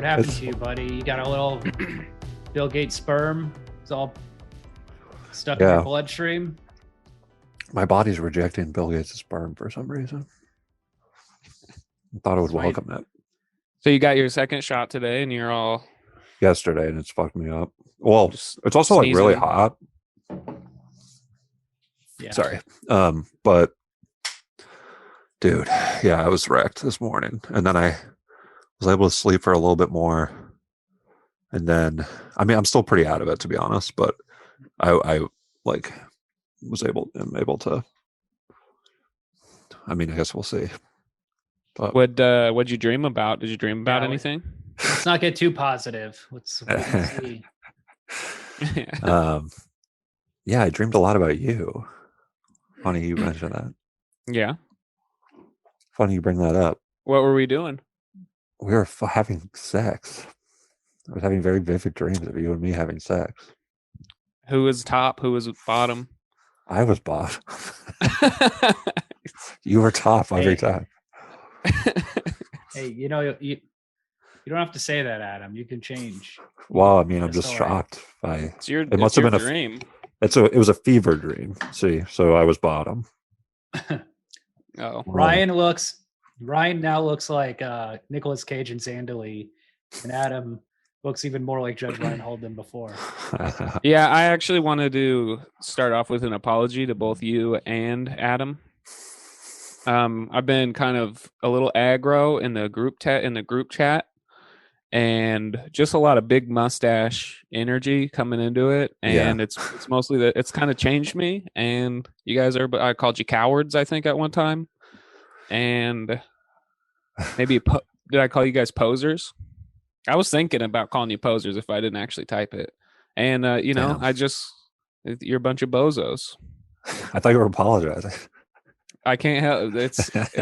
happened to you, buddy? You got a little Bill Gates sperm? It's all stuck in your bloodstream? My body's rejecting Bill Gates' sperm for some reason. I thought it would welcome it. So you got your second shot today, and you're all... Yesterday, and it's fucked me up. Well, it's also like really hot. Yeah. Sorry. But dude, yeah, I was wrecked this morning. And then I was able to sleep for a little bit more. And then, I mean, I'm still pretty out of it, to be honest, but I like am able to, I mean, I guess we'll see. But what'd you dream about? Did you dream about anything? Let's not get too positive. Let's see. Yeah, I dreamed a lot about you. Funny you mentioned that. Yeah. Funny you bring that up. What were we doing? We were having sex. I was having very vivid dreams of you and me having sex. Who was top? Who was bottom? I was bottom. You were top every time. Hey, you don't have to say that, Adam. You can change. Well, I mean, I'm just shocked by. It must have been a dream. It was a fever dream. See, so I was bottom. Oh, Ryan now looks like Nicolas Cage and Zandalee, and Adam looks even more like Judge Reinhold than before. Yeah, I actually wanted to start off with an apology to both you and Adam. I've been kind of a little aggro in the group chat, and just a lot of big mustache energy coming into it, and it's mostly that it's kind of changed me. And you guys I called you cowards, I think, at one time, and maybe did I call you guys posers? I was thinking about calling you posers if I didn't actually type it, and Damn. You're a bunch of bozos. I thought you were apologizing. I can't help it.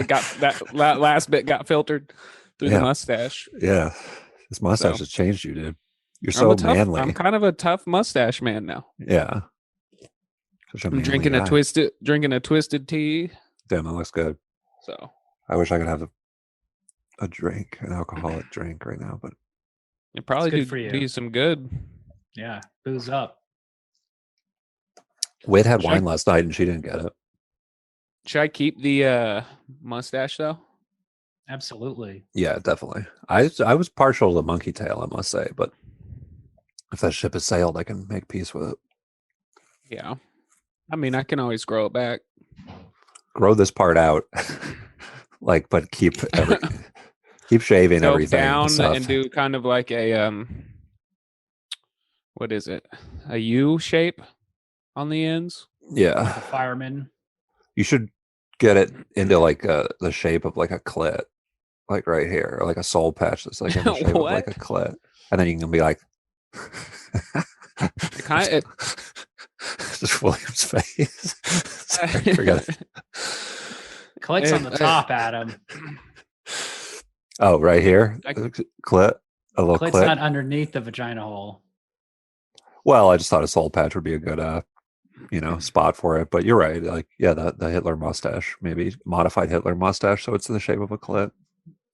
Got that last bit got filtered through the mustache. Yeah, this mustache has changed you, dude. You're so manly. I'm kind of a tough mustache man now. Yeah, I'm drinking a twisted tea. Damn, that looks good. So I wish I could have a drink, an alcoholic drink right now, but it probably could do you some good. Yeah, booze up. Wade had wine last night and she didn't get it. Should I keep the mustache though? Absolutely. Yeah, definitely. I was partial to monkey tail, I must say, but if that ship has sailed, I can make peace with it. Yeah. I mean, I can always grow it back. Grow this part out, but keep shaving everything down and do kind of like a what is it? A U shape on the ends. Yeah, like a fireman. You should get it into like the shape of like a clit, like right here, or like a soul patch that's like in the shape of like a clit, and then you can be like, just William's face. Sorry, forget it. Clit's on the top, Adam. Oh, right here, clit, a little Clit's clit. not underneath the vagina hole. Well, I just thought a soul patch would be a good spot for it, but you're right. Like, yeah, the Hitler mustache, maybe modified Hitler mustache, so it's in the shape of a clit.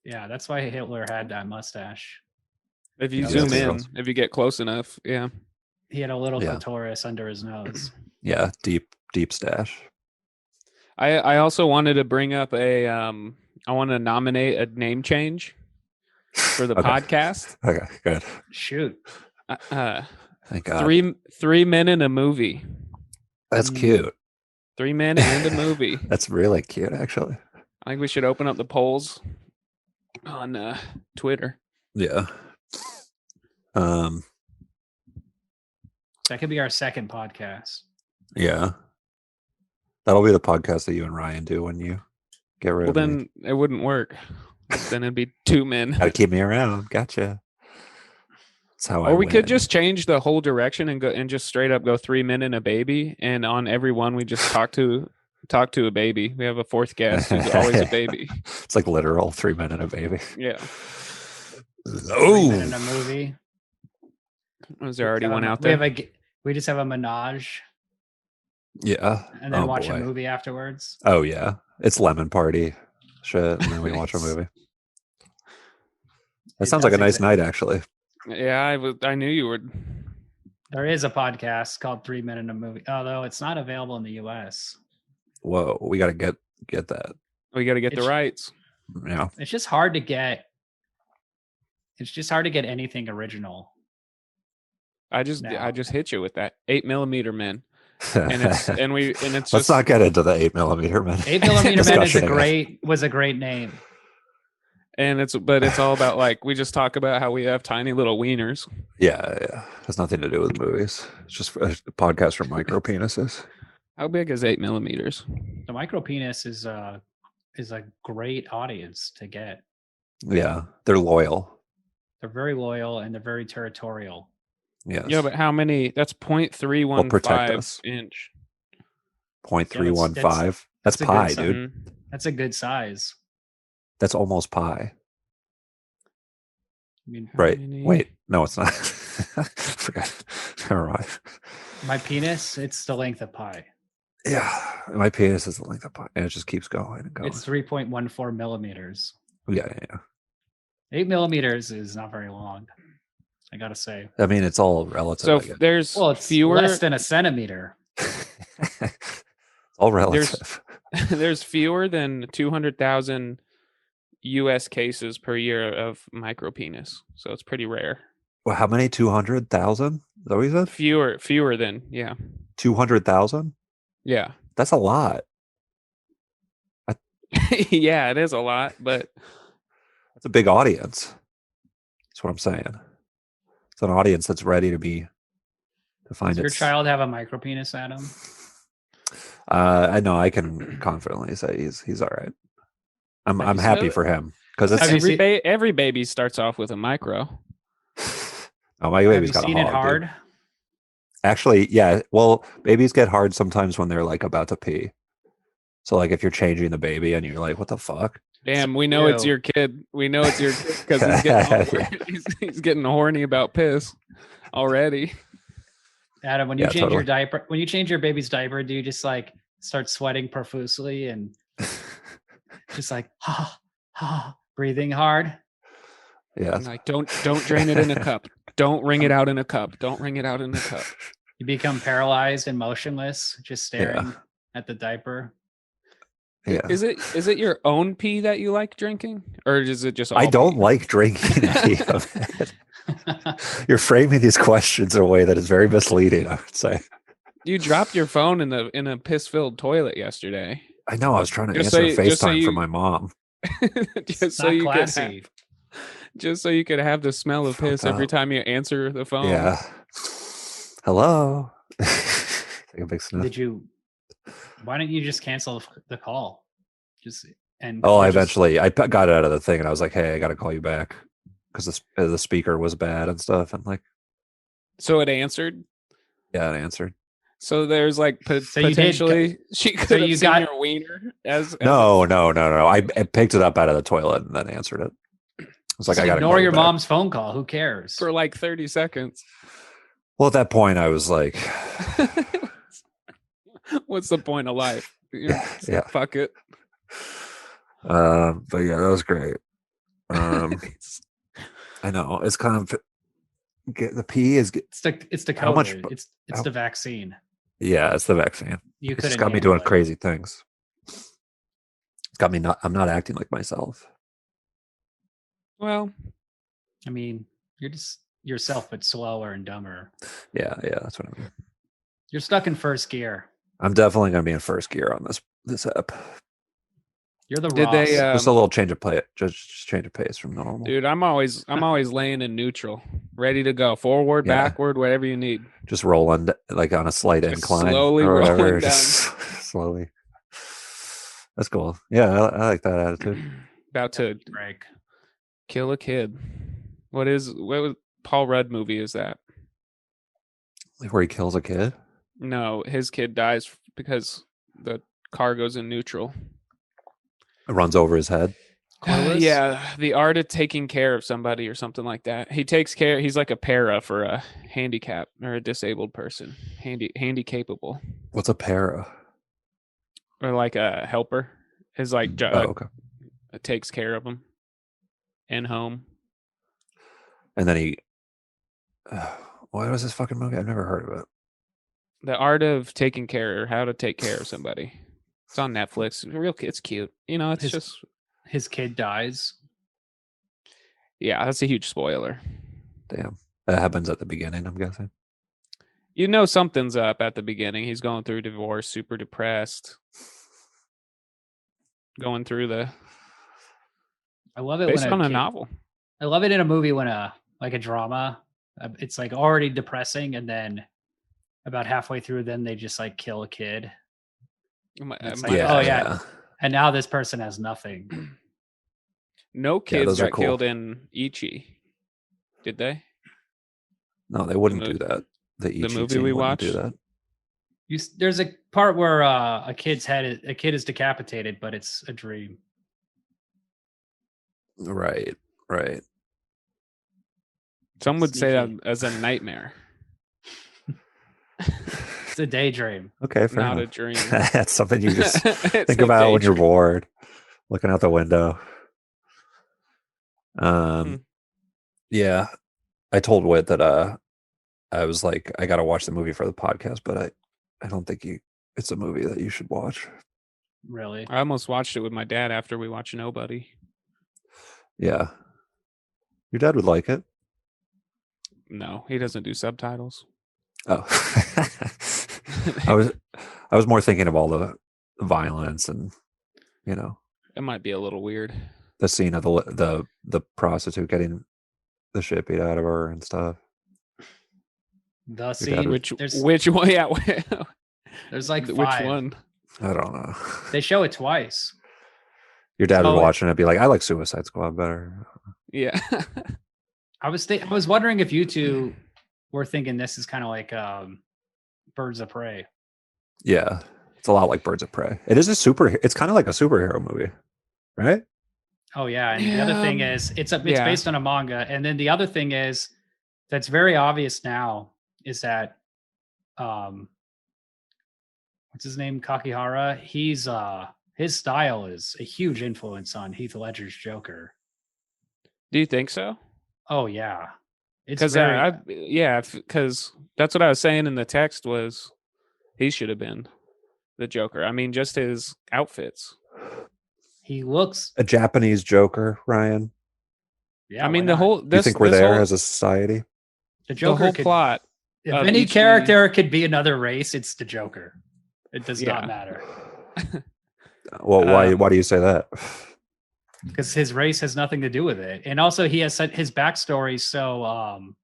Yeah, that's why Hitler had that mustache. If you zoom in, if you get close enough, yeah. He had a little clitoris under his nose. Yeah, deep stash. I also wanted to bring up I want to nominate a name change for the podcast. Okay, good. Shoot. Thank God. 3 men in a movie. That's cute. 3 men and a movie. That's really cute, actually. I think we should open up the polls on Twitter. Yeah. That could be our second podcast. Yeah. That'll be the podcast that you and Ryan do when you get rid of me. Well, then it wouldn't work. Then it'd be 2 men. Gotta keep me around. Gotcha. That's how or we could just change the whole direction and go and just straight up go 3 men and a baby, and on every one we just talk to a baby. We have a fourth guest who's always a baby. It's like literal 3 men and a baby. Yeah. 3 men in a movie. Was there already one out there? We just have a menage. Yeah. And then watch a movie afterwards. Oh yeah. It's lemon party shit, and then we watch a movie. That sounds like a nice night, actually. Yeah, I knew you would. There is a podcast called 3 Minute a Movie, although it's not available in the US. Whoa, we got to get that. We got to get the rights. Yeah. It's just hard to get. It's just hard to get anything original. I just hit you with that 8mm men, and it's Let's just not get into the 8mm men. 8mm men was a great name. And it's all about like we just talk about how we have tiny little wieners. Yeah. Has nothing to do with movies. It's just a podcast for micro penises. How big is 8mm? The micro penis is a great audience to get. Yeah, they're loyal. They're very loyal and they're very territorial. Yes. Yeah, but how many? That's 0.315 inch. 0.315. That's pi, dude. That's a good size. That's almost pi. I mean, right. Wait, no, it's not. Forgot. Never mind. My penis, it's the length of pi. Yeah, my penis is the length of pi, and it just keeps going and going. It's 3.14 millimeters. Yeah. 8 millimeters is not very long, I gotta say. I mean, it's all relative. So there's it's fewer, less than a centimeter. It's all relative. There's fewer than 200,000 U.S. cases per year of micropenis, so it's pretty rare. Well, how many? 200,000? Is that what you said? Fewer than 200,000. Yeah, that's a lot. Yeah, it is a lot, but it's a big audience. That's what I'm saying. It's an audience that's ready to find it. Does your child have a micropenis, Adam? I know. I can confidently say he's all right. I'm happy for him because every baby starts off with a micro. Oh, my baby's got a hog. Have you seen it hard? Dude. Actually, yeah. Well, babies get hard sometimes when they're like about to pee. So like if you're changing the baby and you're like, what the fuck? Damn, we know it's your kid. We know it's your kid because he's getting horny about piss already. Adam, when you change your diaper, when you change your baby's diaper, do you just like start sweating profusely and just like breathing hard? Yeah. Like don't drain it in a cup. Don't wring it out in a cup. Don't wring it out in a cup. You become paralyzed and motionless, just staring at the diaper. Yeah. Is it your own pee that you like drinking, or is it just? I don't like drinking pee. You're framing these questions in a way that is very misleading, I would say. You dropped your phone in a piss-filled toilet yesterday. I know. I was trying to answer FaceTime from my mom. Just so you could have the smell of piss every time you answer the phone. Yeah. Hello. Take a big sniff. Why don't you just cancel the call? I eventually got it out of the thing and I was like, hey, I got to call you back because the speaker was bad and stuff. And like, so it answered. Yeah, it answered. So there's like potentially she could have seen your wiener as no. I picked it up out of the toilet and then answered it. It's like I got to ignore your mom's phone call. Who cares? For like 30 seconds. Well, at that point, I was like, "What's the point of life?" Yeah. Fuck it. But yeah, that was great. I know it's kind of the pee is. It's the COVID. It's the vaccine. Yeah, it's the vaccine. It's got me doing crazy things. It's got me I'm not acting like myself. Well, I mean, you're just yourself, but slower and dumber. Yeah, that's what I mean. You're stuck in first gear. I'm definitely going to be in first gear on this app. You're the Ross. Just a little change of play, just change of pace from normal. Dude, I'm always laying in neutral, ready to go forward, backward, whatever you need. Just rolling like on a slight incline, slowly or whatever. Rolling down. Slowly. That's cool. Yeah, I like that attitude. About to break. Kill a kid. What Paul Rudd movie is that? Like where he kills a kid? No, his kid dies because the car goes in neutral. It runs over his head. Yeah, the art of taking care of somebody or something like that. He takes care. He's like a para for a handicap or a disabled person. Handy capable. What's a para? Or like a helper. Is like okay. It takes care of them. And home. And then he, what was this fucking movie? I've never heard of it. The Art of Taking Care, or How to Take Care of Somebody. It's on Netflix. It's cute. You know, it's just his kid dies. Yeah, that's a huge spoiler. Damn, that happens at the beginning, I'm guessing. You know something's up at the beginning. He's going through divorce, super depressed, going through the. I love it based when on a novel. I love it in a movie when like a drama, it's like already depressing, and then about halfway through, then they just like kill a kid. It's like, oh yeah, and now this person has nothing. No kids got killed in Ichi, did they? No, they wouldn't do that. The movie we watched. Do that. There's a part where a kid is decapitated, but it's a dream. Right. Some would say that as a nightmare. It's a daydream. Okay, fair not enough. A dream. That's something you just think about when you're bored, looking out the window. Yeah, I told Whit that I was like, I got to watch the movie for the podcast, but I don't think it's a movie that you should watch. Really? I almost watched it with my dad after we watched Nobody. Yeah, your dad would like it. No, he doesn't do subtitles. Oh, I was more thinking of all the violence and, you know, it might be a little weird. The scene of the prostitute getting the shit beat out of her and stuff. The scene, which one? Yeah, there's like 5. Which one? I don't know. They show it twice. Your dad was watching it, be like, I like Suicide Squad better. Yeah. I was wondering if you two were thinking this is kind of like Birds of Prey. Yeah, it's a lot like Birds of Prey. It's kind of like a superhero movie, right? Oh yeah, and the other thing is it's based on a manga, and then the other thing is that's very obvious now is that what's his name, Kakihara? He's his style is a huge influence on Heath Ledger's Joker. Do you think so? Oh yeah, because because that's what I was saying in the text was he should have been the Joker. I mean, just his outfits. He looks a Japanese Joker, Ryan. Yeah, I mean the whole. You think we're there as a society? The Joker whole plot. If any character could be another race, it's the Joker. It does not matter. Well, why do you say that? Because his race has nothing to do with it, and also he has his backstory so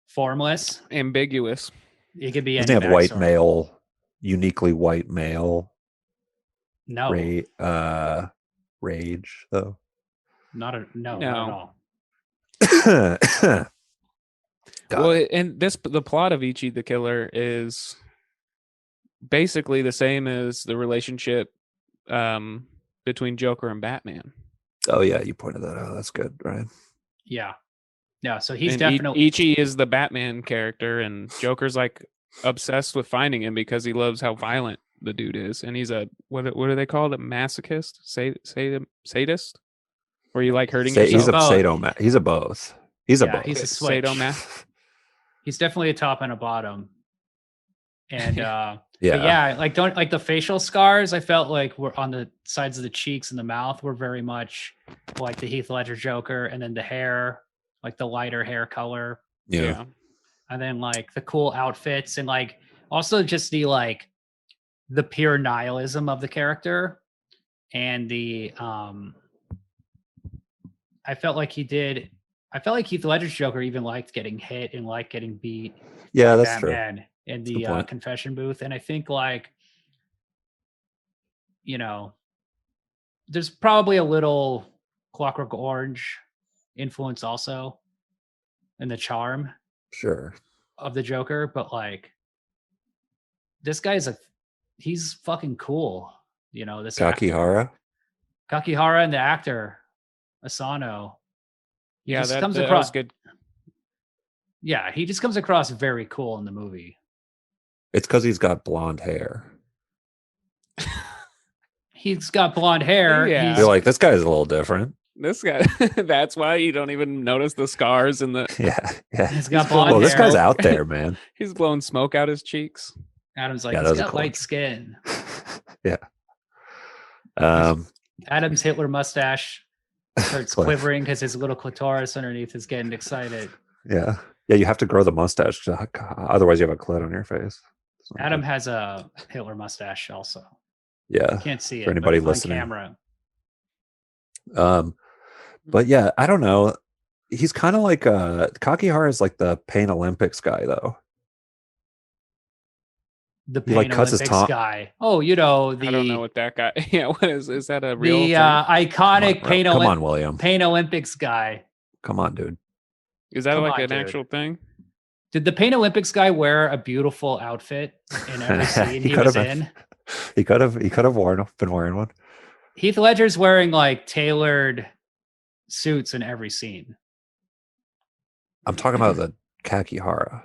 formless, ambiguous. It could be. Doesn't have white male, uniquely white male. No. Rage though. Not at all. Well, and the plot of Ichi the Killer is basically the same as the relationship between Joker and Batman. Oh yeah, you pointed that out. That's good, Ryan. Yeah. So he's definitely Ichi is the Batman character, and Joker's like obsessed with finding him because he loves how violent the dude is, and he's a what do they call it? A masochist, sadist, where you like hurting yourself. He's a sadomasochist. He's a both. He's a both. He's a switch. He's definitely a top and a bottom, and like the facial scars. I felt like were on the sides of the cheeks and the mouth were very much like the Heath Ledger Joker, and then the hair, like the lighter hair color. Yeah. And then like the cool outfits, and like also just the like the pure nihilism of the character, and the I felt like Heath Ledger's Joker even liked getting hit and liked getting beat. Yeah, that's Batman true. In the confession booth, and I think like, you know, there's probably a little Clockwork Orange influence also in the charm. Sure. Of the Joker, but like this guy's he's fucking cool. You know, this Kakihara and the actor Asano. Yeah, that comes across good. Yeah, he just comes across very cool in the movie. It's because he's got blonde hair. He's got blonde hair. Yeah. You're like, this guy's a little different. This guy. That's why you don't even notice the scars and the. Yeah. He's got blonde hair. This guy's out there, man. He's blowing smoke out his cheeks. Adam's like, Yeah, he's that was a got cool light one. skin. Yeah. Adam's Hitler mustache starts Cliff. quivering because his little clitoris underneath is getting excited. Yeah. You have to grow the mustache. Otherwise, you have a clit on your face. Adam has a Hitler mustache also. Yeah. You can't see it For anybody but it's listening. on camera. But yeah, I don't know. He's kind of like Kakihara is like the Pain Olympics guy, though. The He, Pain like, cuts his Olympics tongue. guy. Oh, you know I don't know what that guy. Yeah, what is that a real the thing? iconic Come on, William. Pain Olympics guy. Come on, dude. Is that Come like on, an dude. actual thing? Did the Pain Olympics guy wear a beautiful outfit in every scene he was in? He could have been wearing one. Heath Ledger's wearing like tailored suits in every scene. I'm talking about the Kakihara.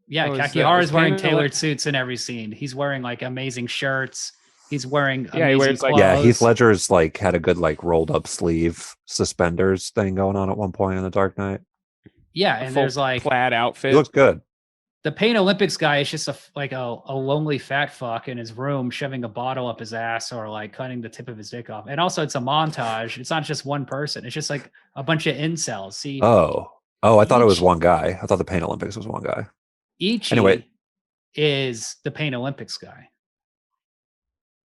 Yeah, Oh, Kakihara's is wearing Pain tailored Olymp- suits in every scene. He's wearing like amazing shirts. He's wearing Yeah, he amazing wears, like- clothes. Yeah, Heath Ledger's like had a good like rolled up sleeve suspenders thing going on at one point in The Dark Knight. Yeah, A and full there's like plaid outfit. He looks good. the Pain Olympics guy is just a lonely fat fuck in his room shoving a bottle up his ass or like cutting the tip of his dick off. And also it's a montage. It's not just one person. It's just like a bunch of incels. See, Oh, I thought it was Each- one guy. I thought the Pain Olympics was one guy. Ichi Anyway. is the Pain Olympics guy.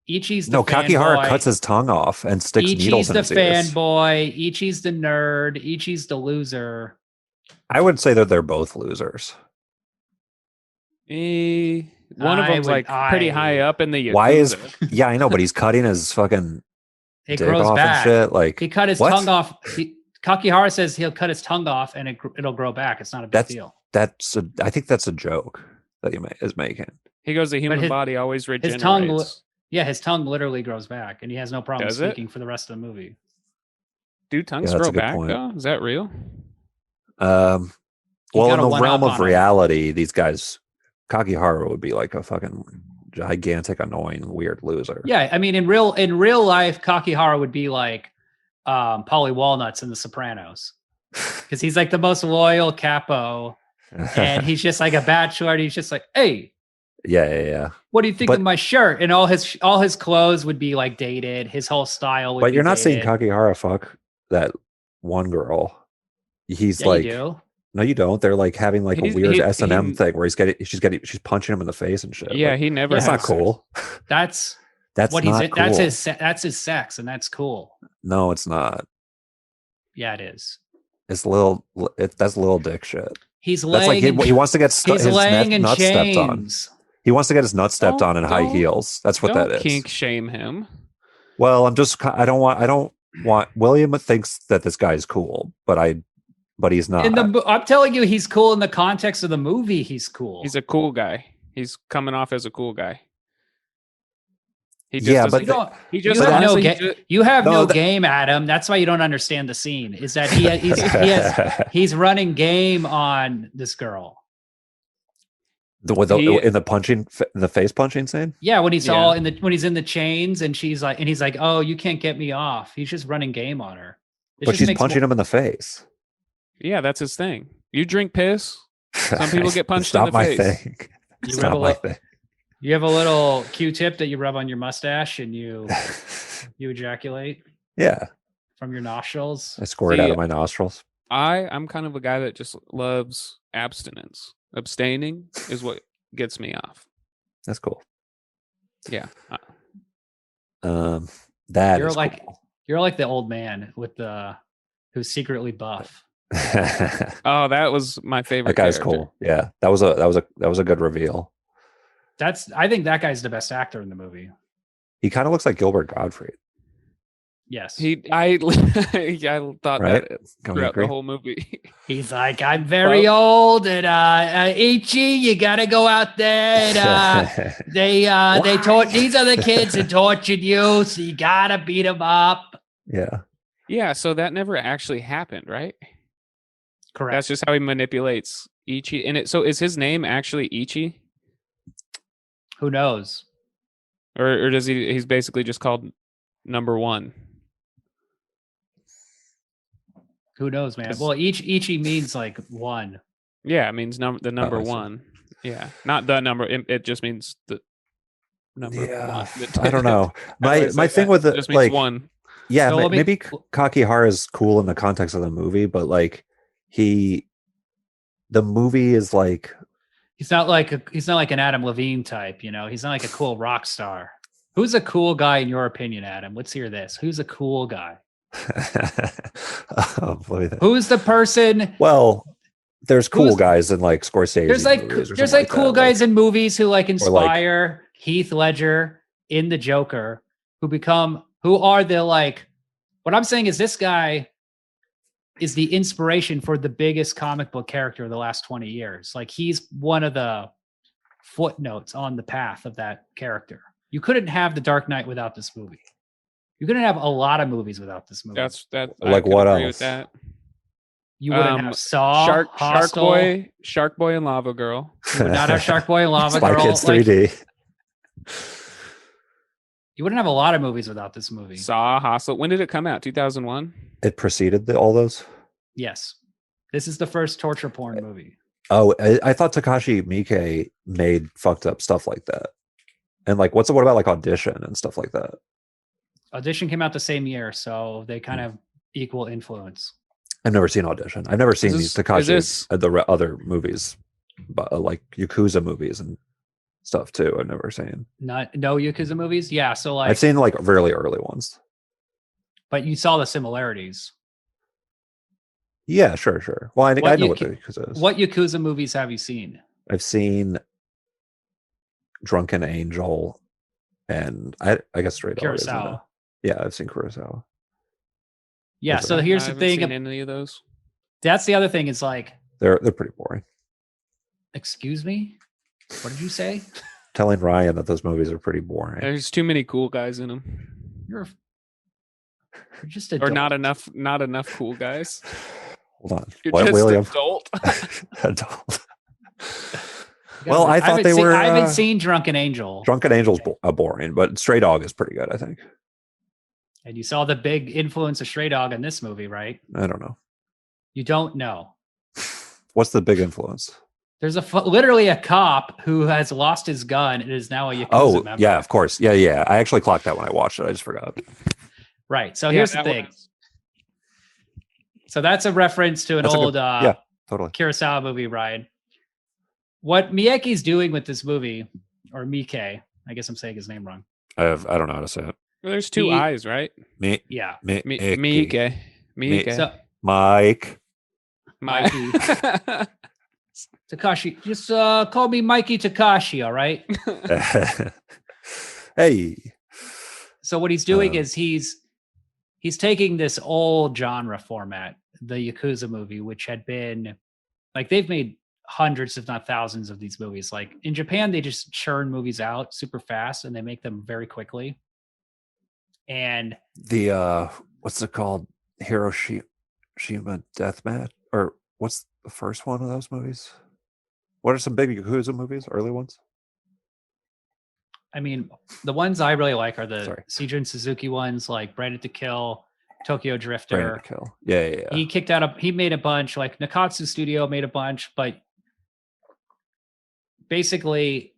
Ichi's the No, Kakihara fanboy. cuts his tongue off and sticks Ichi's needles in the his ears. fanboy. Ichi's the nerd. Ichi's the loser. I would say that they're both losers. One of I them's would- like pretty I- high up in the Yakuza. Why is Yeah, I know, but he's cutting his fucking It dick grows off back. and shit. Like He cut his what? tongue off. Kakihara says he'll cut his tongue off and it'll grow back. It's not a big deal. I think that's a joke that he is making. He goes, the human his- body always regenerates. his tongue Yeah, his tongue literally grows back, and he has no problem Does it? speaking for the rest of the movie. Do tongues Yeah, that's grow a good back point. though? Is that real? Well, in gotta the one realm up of on him. reality, these guys, Kakihara would be like a fucking gigantic, annoying, weird loser. Yeah, I mean, in real life, Kakihara would be like Polly Walnuts in The Sopranos, because he's like the most loyal capo, and he's just like a bachelor. And he's just like, hey, yeah. what do you think But- of my shirt? And all his clothes would be like dated. His whole style would. But be you're not seeing dated. Kakihara fuck that one girl. He's Yeah, like, you do. no, you don't. They're like having like He's- a weird he- S&M he- thing where she's punching him in the face and shit. Yeah, Like, he never. that's has not cool. That's That's what not he's. cool. That's his sex, and that's cool. No, it's not. Yeah, it is. That's little dick shit. He's That's like laying. he wants to get he's his laying in nuts stepped on. chains. He wants to get his nuts stepped Don't- on in high don't- heels. That's what Don't that is. kink shame him. Well, I don't want William thinks that this guy's cool, but he's not. I'm telling you, he's cool in the context of the movie. He's cool. He's a cool guy. He's coming off as a cool guy. He just Yeah, doesn't- but you don't. he just you have no, honestly ga- you have No, no that- game, Adam. That's why you don't understand the scene. Is that he's running game on this girl. in the face punching scene. Yeah, when he's Yeah. all when he's in the chains and he's like, oh, you can't get me off. He's just running game on her. But she's punching him in the face. Yeah, that's his thing. You drink piss. Some people get punched It's in not the my face. thing. You It's rub not a my lo- thing. You have a little Q-tip that you rub on your mustache and you ejaculate Yeah, from your nostrils. I squirt out See, of my nostrils. I'm kind of a guy that just loves abstinence. Abstaining is what gets me off. That's cool. Yeah. That You're is like cool. you're like the old man who's secretly buff. Oh, that was my favorite. That guy's character. cool. Yeah, that was a good reveal. I think that guy's the best actor in the movie. He kind of looks like Gilbert Gottfried, Yes. I thought right? that Can we throughout agree? the whole movie. He's like, I'm very old, and Ichi, you gotta go out there. And, they these are the kids who tortured you, so you gotta beat them up. Yeah, Yeah, so that never actually happened, right? Correct. That's just how he manipulates Ichi. And so is his name actually Ichi? Who knows? Or does he's basically just called number one? Who knows, man? Well, Ichi means like one. Yeah, it means the number I see. one. Yeah, not the number. It just means the number one. I don't know. My thing with it it just means like one. yeah, So maybe Kakihara is cool in the context of the movie, but like the movie is like he's not like an Adam Levine type, you know. He's not like a cool rock star. Who's a cool guy in your opinion, Adam? Let's hear this. Who's a cool guy? Who's the person? Well, there's cool guys in like Scorsese. There's like cool guys in movies who like inspire Heath Ledger in The Joker, who are the like. What I'm saying is this guy is the inspiration for the biggest comic book character of the last 20 years. Like he's one of the footnotes on the path of that character. You couldn't have The Dark Knight without this movie. You couldn't have a lot of movies without this movie. That's like what else? You wouldn't have Saw, Shark Boy, and Lava Girl. You would not have Shark Boy and Lava Spy Girl. Kids 3D. You wouldn't have a lot of movies without this movie. Saw, Hostel. When did it come out? 2001? It preceded all those? Yes. This is the first torture porn movie. Oh, I thought Takashi Miike made fucked up stuff like that. And like, what about like Audition and stuff like that? Audition came out the same year, so they kind of equal influence. I've never seen Audition. I've never seen these Takashi the other movies, but like Yakuza movies and stuff too. I've never seen. No Yakuza movies? Yeah, so like I've seen like really early ones. But you saw the similarities. Yeah, sure. Well, I know what the Yakuza is. What Yakuza movies have you seen? I've seen Drunken Angel and I guess Straight Kurosawa. Yeah, I've seen Kurosawa. Yeah, so here's the thing. Seen any of those? That's the other thing. Is like they're pretty boring. Excuse me? What did you say? Telling Ryan that those movies are pretty boring. There's too many cool guys in them. You're just a or not enough cool guys. Hold on. You're what, just William? Adult. Adult. Well, I thought they were. I haven't seen Drunken Angel. Drunken Angel's boring, but Stray Dog is pretty good, I think. And you saw the big influence of Stray Dog in this movie, right? I don't know. You don't know. What's the big influence? There's literally a cop who has lost his gun and is now a Yakuza member. Yeah, of course. Yeah. I actually clocked that when I watched it. I just forgot. Right. So here's the thing. So that's a reference to an old totally Kurosawa movie, Ryan. What Miyake's doing with this movie, or Miike, I guess I'm saying his name wrong. I don't know how to say it. Well, there's two eyes, right? Yeah. Miike. So, Mike. Takashi, just call me Mikey Takashi, all right? Hey. So what he's doing is he's taking this old genre format, the Yakuza movie, which had been like they've made hundreds, if not thousands, of these movies. Like in Japan, they just churn movies out super fast and they make them very quickly. And the what's it called? Hiroshima Deathmatch? Or what's the first one of those movies? What are some big Yakuza movies, early ones? I mean, the ones I really like are the Seijun Suzuki ones, like Branded to Kill, Tokyo Drifter. Branded to Kill. Yeah. He made a bunch, like Nakatsu Studio made a bunch, but basically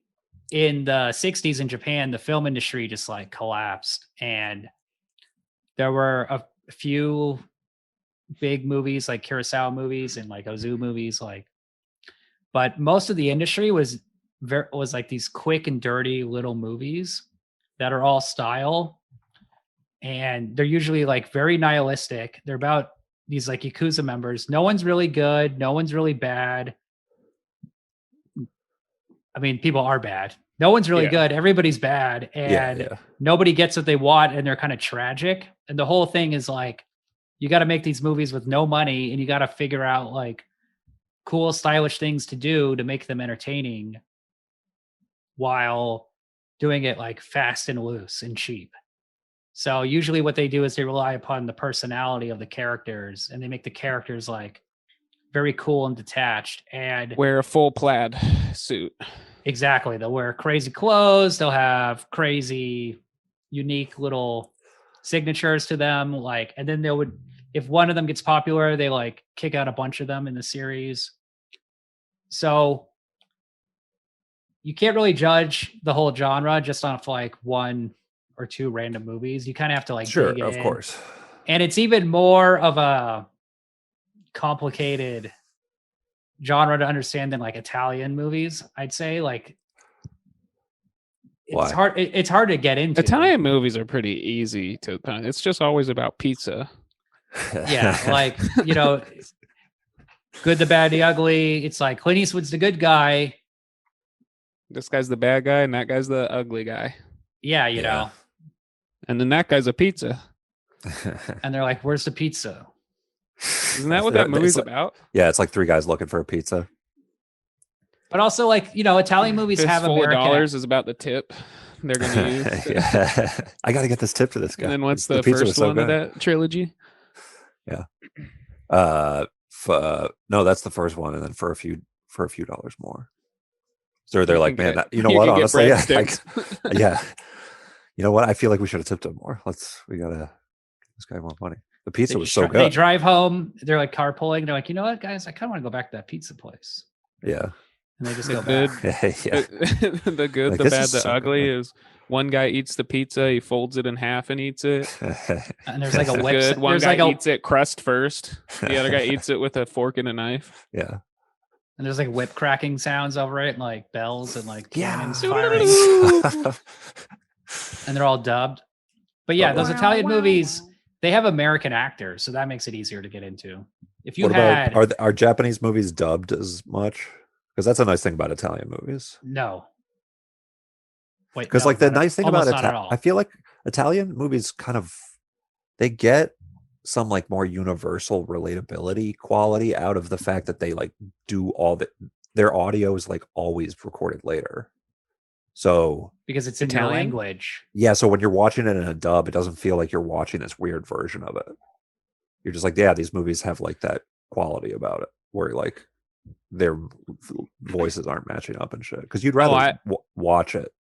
in the 60s in Japan, the film industry just like collapsed. And there were a few big movies like Kurosawa movies and like Ozu movies, but most of the industry was like these quick and dirty little movies that are all style, and they're usually like very nihilistic. They're about these like Yakuza members. No one's really good. No one's really bad. I mean, people are bad. No one's really good. Everybody's bad, and nobody gets what they want, and they're kind of tragic. And the whole thing is like, you got to make these movies with no money, and you got to figure out like cool, stylish things to do to make them entertaining while doing it like fast and loose and cheap. So usually what they do is they rely upon the personality of the characters, and they make the characters like very cool and detached and wear a full plaid suit. Exactly. They'll wear crazy clothes. They'll have crazy, unique little signatures to them. And then if one of them gets popular, they like kick out a bunch of them in the series. So you can't really judge the whole genre just off like one or two random movies. You kind of have to like Sure, dig of in. course. And it's even more of a complicated genre to understand than like Italian movies, I'd say. Like it's hard. It's hard to get into. Italian movies are pretty easy to. It's just always about pizza. Yeah, like Good, the Bad, the Ugly. It's like Clint Eastwood's the good guy. This guy's the bad guy, and that guy's the ugly guy. Yeah, you know. And then that guy's a pizza. And they're like, "Where's the pizza?" Isn't that what that movie's about? Yeah, it's like three guys looking for a pizza. But also, like, Italian movies have $4 is about the tip they're going to use. Yeah. I got to get this tip to this guy. And then what's the first one of that trilogy? Yeah. No, that's the first one, and then for a few dollars more. So they're like, man, you know what? Honestly, yeah. You know what? I feel like we should have tipped him more. We gotta give this guy more money. The pizza was so good. They drive home. They're like carpooling. They're like, you know what, guys? I kind of want to go back to that pizza place. Yeah. And they just go back. Yeah. The good, the bad, the ugly is one guy eats the pizza, he folds it in half and eats it. And there's like a whip. Good. One guy eats it crust first. The other guy eats it with a fork and a knife. Yeah. And there's like whip cracking sounds over it, and like bells and like cannons firing. And they're all dubbed. But yeah, those Italian movies, they have American actors, so that makes it easier to get into. If you are Japanese movies dubbed as much? Because that's a nice thing about Italian movies. No. Wait, because like the nice thing about I feel like Italian movies they get some like more universal relatability quality out of the fact that they like do their audio is like always recorded later. So because it's in your language. Yeah, so when you're watching it in a dub, it doesn't feel like you're watching this weird version of it. You're just like, yeah, these movies have like that quality about it where like their voices aren't matching up and shit. Because you'd rather watch it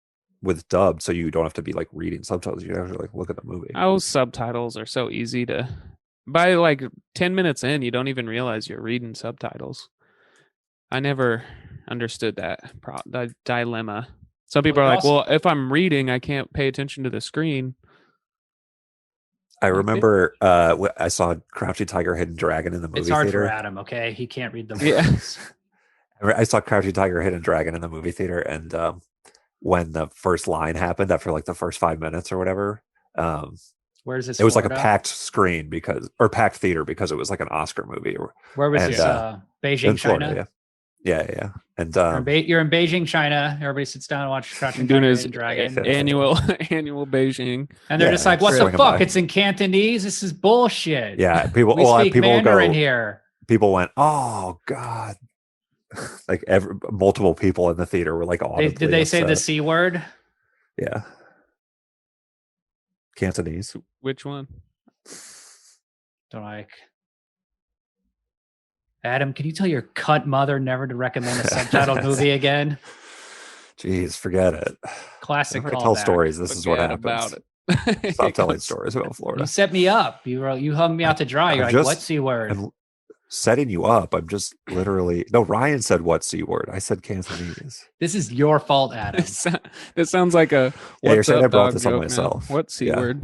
with dubbed, so you don't have to be like reading subtitles. You have to like look at the movie. Subtitles are so easy to. By like 10 minutes in, you don't even realize you're reading subtitles. I never understood that dilemma. Some people are like, well, if I'm reading, I can't pay attention to the screen. I remember I saw Crouching Tiger, Hidden Dragon in the movie theater. It's hard for Adam, okay? He can't read the movies. Yeah. I saw Crouching Tiger, Hidden Dragon in the movie theater, and when the first line happened after like the first 5 minutes or whatever, where is this? It was like a packed screen packed theater because it was like an Oscar movie. Where was this? Beijing, China. Florida, yeah. And you're in Beijing, China. Everybody sits down and watches Crouching Tiger, Hidden Dragon. annual Beijing, and they're just like, "What the fuck? It's in Cantonese. This is bullshit." Yeah, people. Speak Mandarin here. People went, "Oh God." Like multiple people in the theater were like, did they say the C word? Yeah. Cantonese. Which one? Don't like. Adam, can you tell your cunt mother never to recommend a subtitled movie again? Jeez, forget it. Classic. If I tell stories, this is what happens. About it. Stop telling stories about Florida. You set me up. You hung me out to dry. You're like, what C word? I'm setting you up. I'm just literally. No, Ryan said what C word. I said Cantonese. This is your fault, Adam. This sounds like a. Yeah, you're saying I brought this on myself. Now. What C word?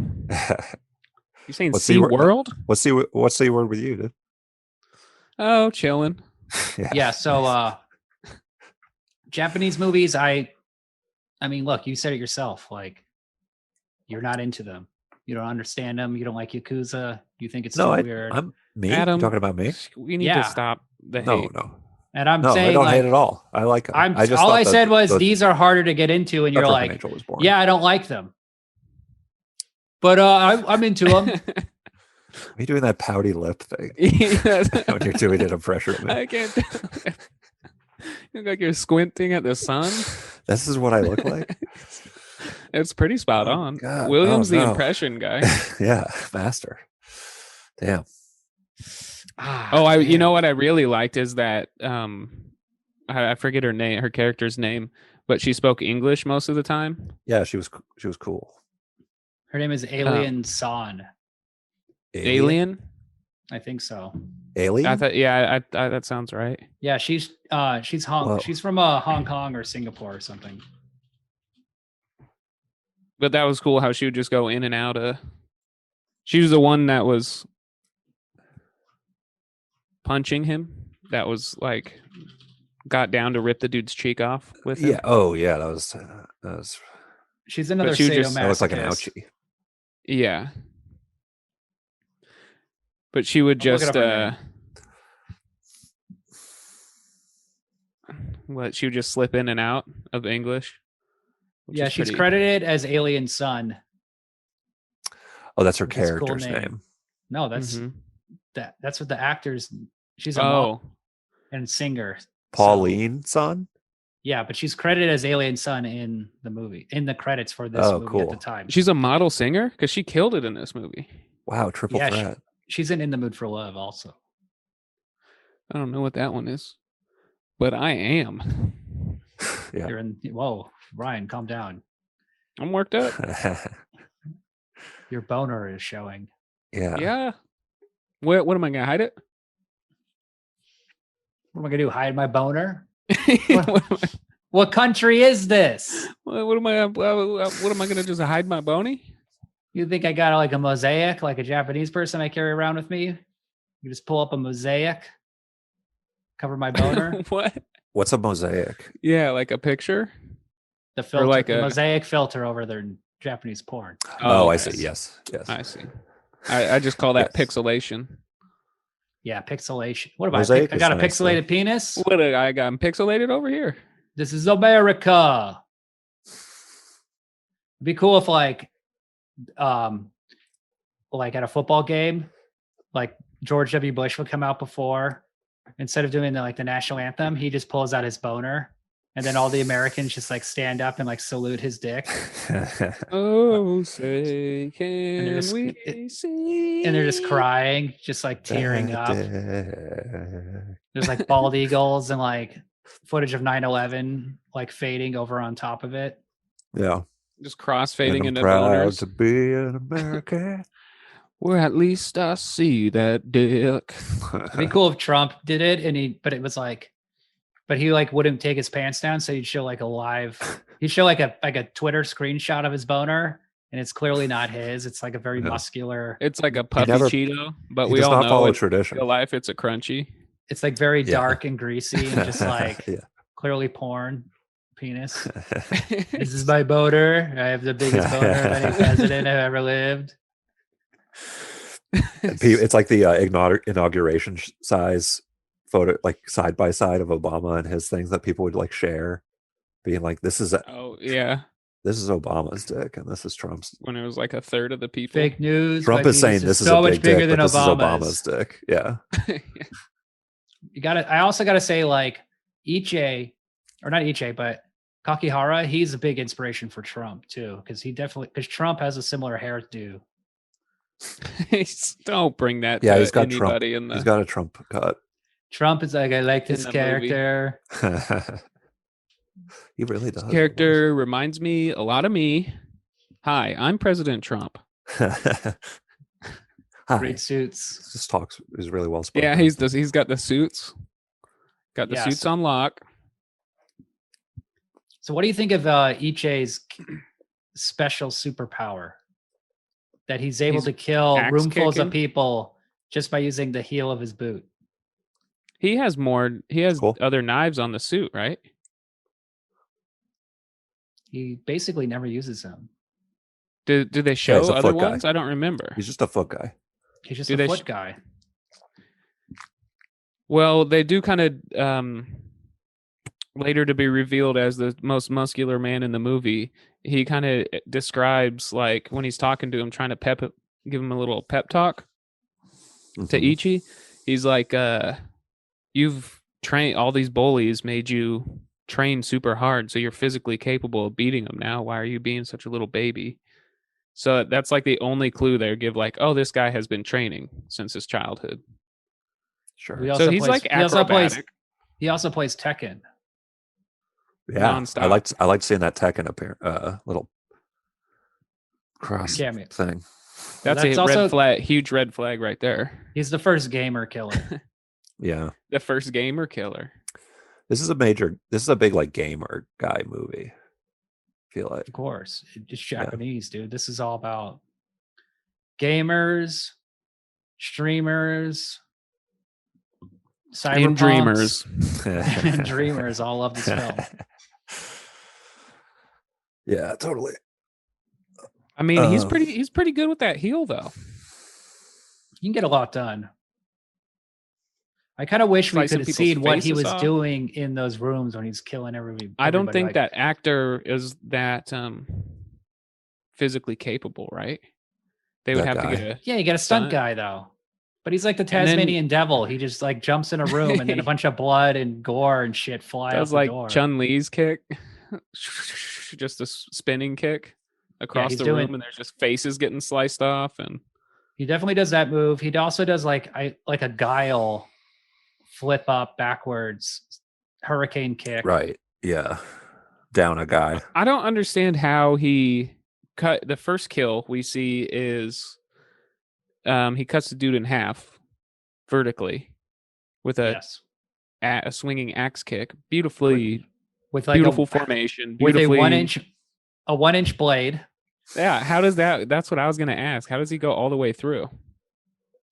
You saying what C world? What's C word with you, dude? Oh, chilling. Yeah. So, Japanese movies. I mean, look, you said it yourself. Like, you're not into them. You don't understand them. You don't like Yakuza. You think it's weird. Adam, talking about me. We need to stop the hate. No. And I'm saying, I don't hate at all. I like them. All I said was these are harder to get into, and you're like, yeah, I don't like them, but I'm into them. Are you doing that pouty lip thing? When you're doing it, a pressure of me. I can't. You look like you're squinting at the sun. This is what I look like. It's pretty spot on. God. William's the impression guy. Yeah, master. Damn. You know what I really liked is that I forget her character's name, but she spoke English most of the time. Yeah, she was cool. Her name is Alien San. Alien? I think so. Alien? I thought, yeah, I that sounds right. Yeah, she's Whoa. she's from Hong Kong or Singapore or something. But that was cool how she would just go in and out of. She was the one that was punching him. That was like got down to rip the dude's cheek off with him. Yeah. Oh, yeah. That was. She's another she would just- sadomasochist. That looks like an ouchie. Yeah. But she would I'll look it just up right she would just slip in and out of English. Yeah, she's credited as Alien Sun. Oh, that's her Which is a cool character's name. name. No, that's Mhm. that's what the actors. She's a model Oh, and singer. Pauline Son? Yeah, but she's credited as Alien Sun in the movie, in the credits for this Oh, movie cool. at the time. she's a model singer because she killed it in this movie. Wow, triple Yeah, threat. She's in the Mood for Love also. I don't know what that one is, but I am. Yeah. You're in. Whoa, Ryan, calm down. I'm worked up. Your boner is showing. Yeah. Yeah. What am I gonna hide it? What am I gonna do? Hide my boner? what What country is this? am I gonna just hide my bony? You think I got like a mosaic, like a Japanese person I carry around with me? You just pull up a mosaic, cover my boner. What? What's a mosaic? Yeah, like a picture. The filter, like the a- mosaic filter over their Japanese porn. Oh, I yes. see. Yes. Yes. I see. I just call that Yes. pixelation. Yeah, pixelation. What about Mosaic I got a is nice, though. pixelated penis? What I got pixelated over here. This is America. It'd be cool if like at a football game, like George W. Bush would come out before, instead of doing the national anthem, he just pulls out his boner, and then all the Americans just like stand up and like salute his dick, Oh, say can just- we see? and they're just crying, just like tearing up. There's like bald eagles and like footage of 9/11 like fading over on top of it. Yeah. Just crossfading And I'm into proud boners. to be an American. Where at least I see that dick. It'd be cool if Trump did it, and he like wouldn't take his pants down, so he'd show like he'd show like a Twitter screenshot of his boner, and it's clearly not his. It's like a very Yeah. muscular. It's like a puffy never- Cheeto, but He we does all not know follow in tradition. real life it's a crunchy. It's like very Yeah. dark and greasy, and just like Yeah. clearly porn penis. This is my boner. I have the biggest boner of any president I've ever lived. It's like the inauguration size photo, like side by side of Obama and his things that people would like share, being like, "This is Oh yeah, Obama's dick, and this is Trump's." when it was like a third of the people. Fake news. Trump my is saying penis this is so a much big bigger dick, than but this is Obama's. Obama's dick. Yeah. You got to. I also got to say, like not Ichi, but Kakihara. He's a big inspiration for Trump too, because Trump has a similar hairdo. Don't bring that. Yeah, to he's got Trump. anybody in the. He's got a Trump cut. Trump is like, I like In this the character. He really does. character reminds me a lot of me. Hi, I'm President Trump. Hi. Great suits. Just talks is really well spoken. Yeah, he's got the suits. Got the Yeah, suits so- on lock. So, what do you think of Ichi's special superpower? That he's able He's to kill axe roomfuls kicking? of people just by using the heel of his boot. He has Cool. other knives on the suit, right? He basically never uses them. Do they show he's a other foot guy. ones? I don't remember. He's just a foot guy. He's just Do a they foot guy. Well, they do kind of later to be revealed as the most muscular man in the movie. He kind of describes like when he's talking to him, trying to give him a little pep talk to Mhm. Ichi. He's like, "You've trained all these bullies, made you train super hard, so you're physically capable of beating them. Now, why are you being such a little baby?" So that's like the only clue they give. Like, oh, this guy has been training since his childhood. Sure. He So also he's plays- like he also plays- acrobatic. He also plays Tekken. Yeah, nonstop. I liked seeing that Tekken appear, little cross Cameo. thing. That's that's a also red flag, huge red flag right there. he's the first gamer killer. Yeah. The first gamer killer. This is a big like gamer guy movie. I feel like. Of course, it's Japanese, dude. This is all about gamers, streamers, cyberpunks, And dreamers. and dreamers all love this film. Yeah, totally. I mean, he's pretty good with that heel though. You can get a lot done. I kind of wish we Slicing could have people's seen what he faces was off. doing in those rooms when he's killing everybody. I don't think like, that actor is that physically capable, right? They would That have guy. to get a Yeah, you got a stunt guy though. But he's like the then- Tasmanian devil. He just like jumps in a room and then a bunch of blood and gore and shit fly out does the like door. Chun-Li's kick. Just a spinning kick across he's the doing- room, and there's just faces getting sliced off. And He definitely does that move. He also does like a guile flip up backwards hurricane kick. Right. Yeah. Down a guy. I don't understand how he cut the first kill we see is he cuts the dude in half vertically with a Yes. a swinging axe kick. Beautifully With like beautiful formation. with a Beautifully, 1 inch blade. Yeah, how does that's what I was gonna ask. How does he go all the way through?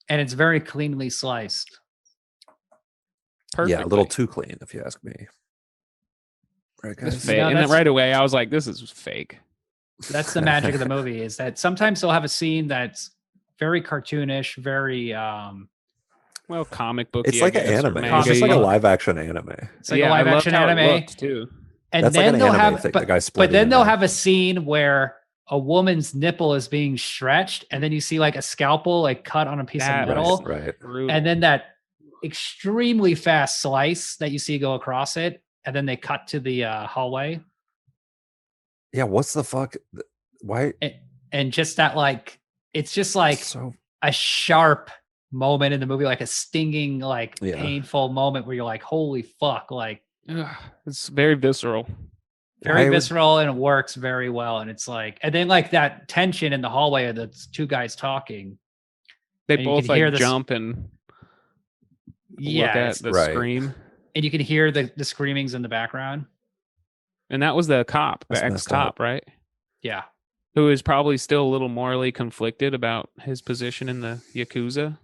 And it's very cleanly sliced. Perfectly. Yeah, a little too clean, if you ask me. Right, It's guys? fake. No, And then that's- right away I was like, this is fake. That's the magic of the movie, is that sometimes they'll have a scene that's very cartoonish, very Well, comic book. It's like an anime. It's just like a live action anime. it's like a live I action loved how it anime. looked, too. And That's like then an they'll anime have thing, but, the guy but splitting then in they'll half. have a scene where a woman's nipple is being stretched, and then you see like a scalpel like cut on a piece That of was metal, Right. Brutal. and then that extremely fast slice that you see go across it, and then they cut to the hallway, Yeah, what's the fuck? Why? and just that like it's just like So a sharp moment in the movie, like a stinging, like Yeah. painful moment where you're like, holy fuck, like Ugh, it's very visceral. very Why would- visceral, and it works very well. And it's like, and then like that tension in the hallway of the two guys talking. They And you both can hear like this- jump and look Yeah. at the Right. scream. And you can hear the screamings in the background. And that was the cop, the That's messed up. ex-cop, right? Yeah. Who is probably still a little morally conflicted about his position in the Yakuza.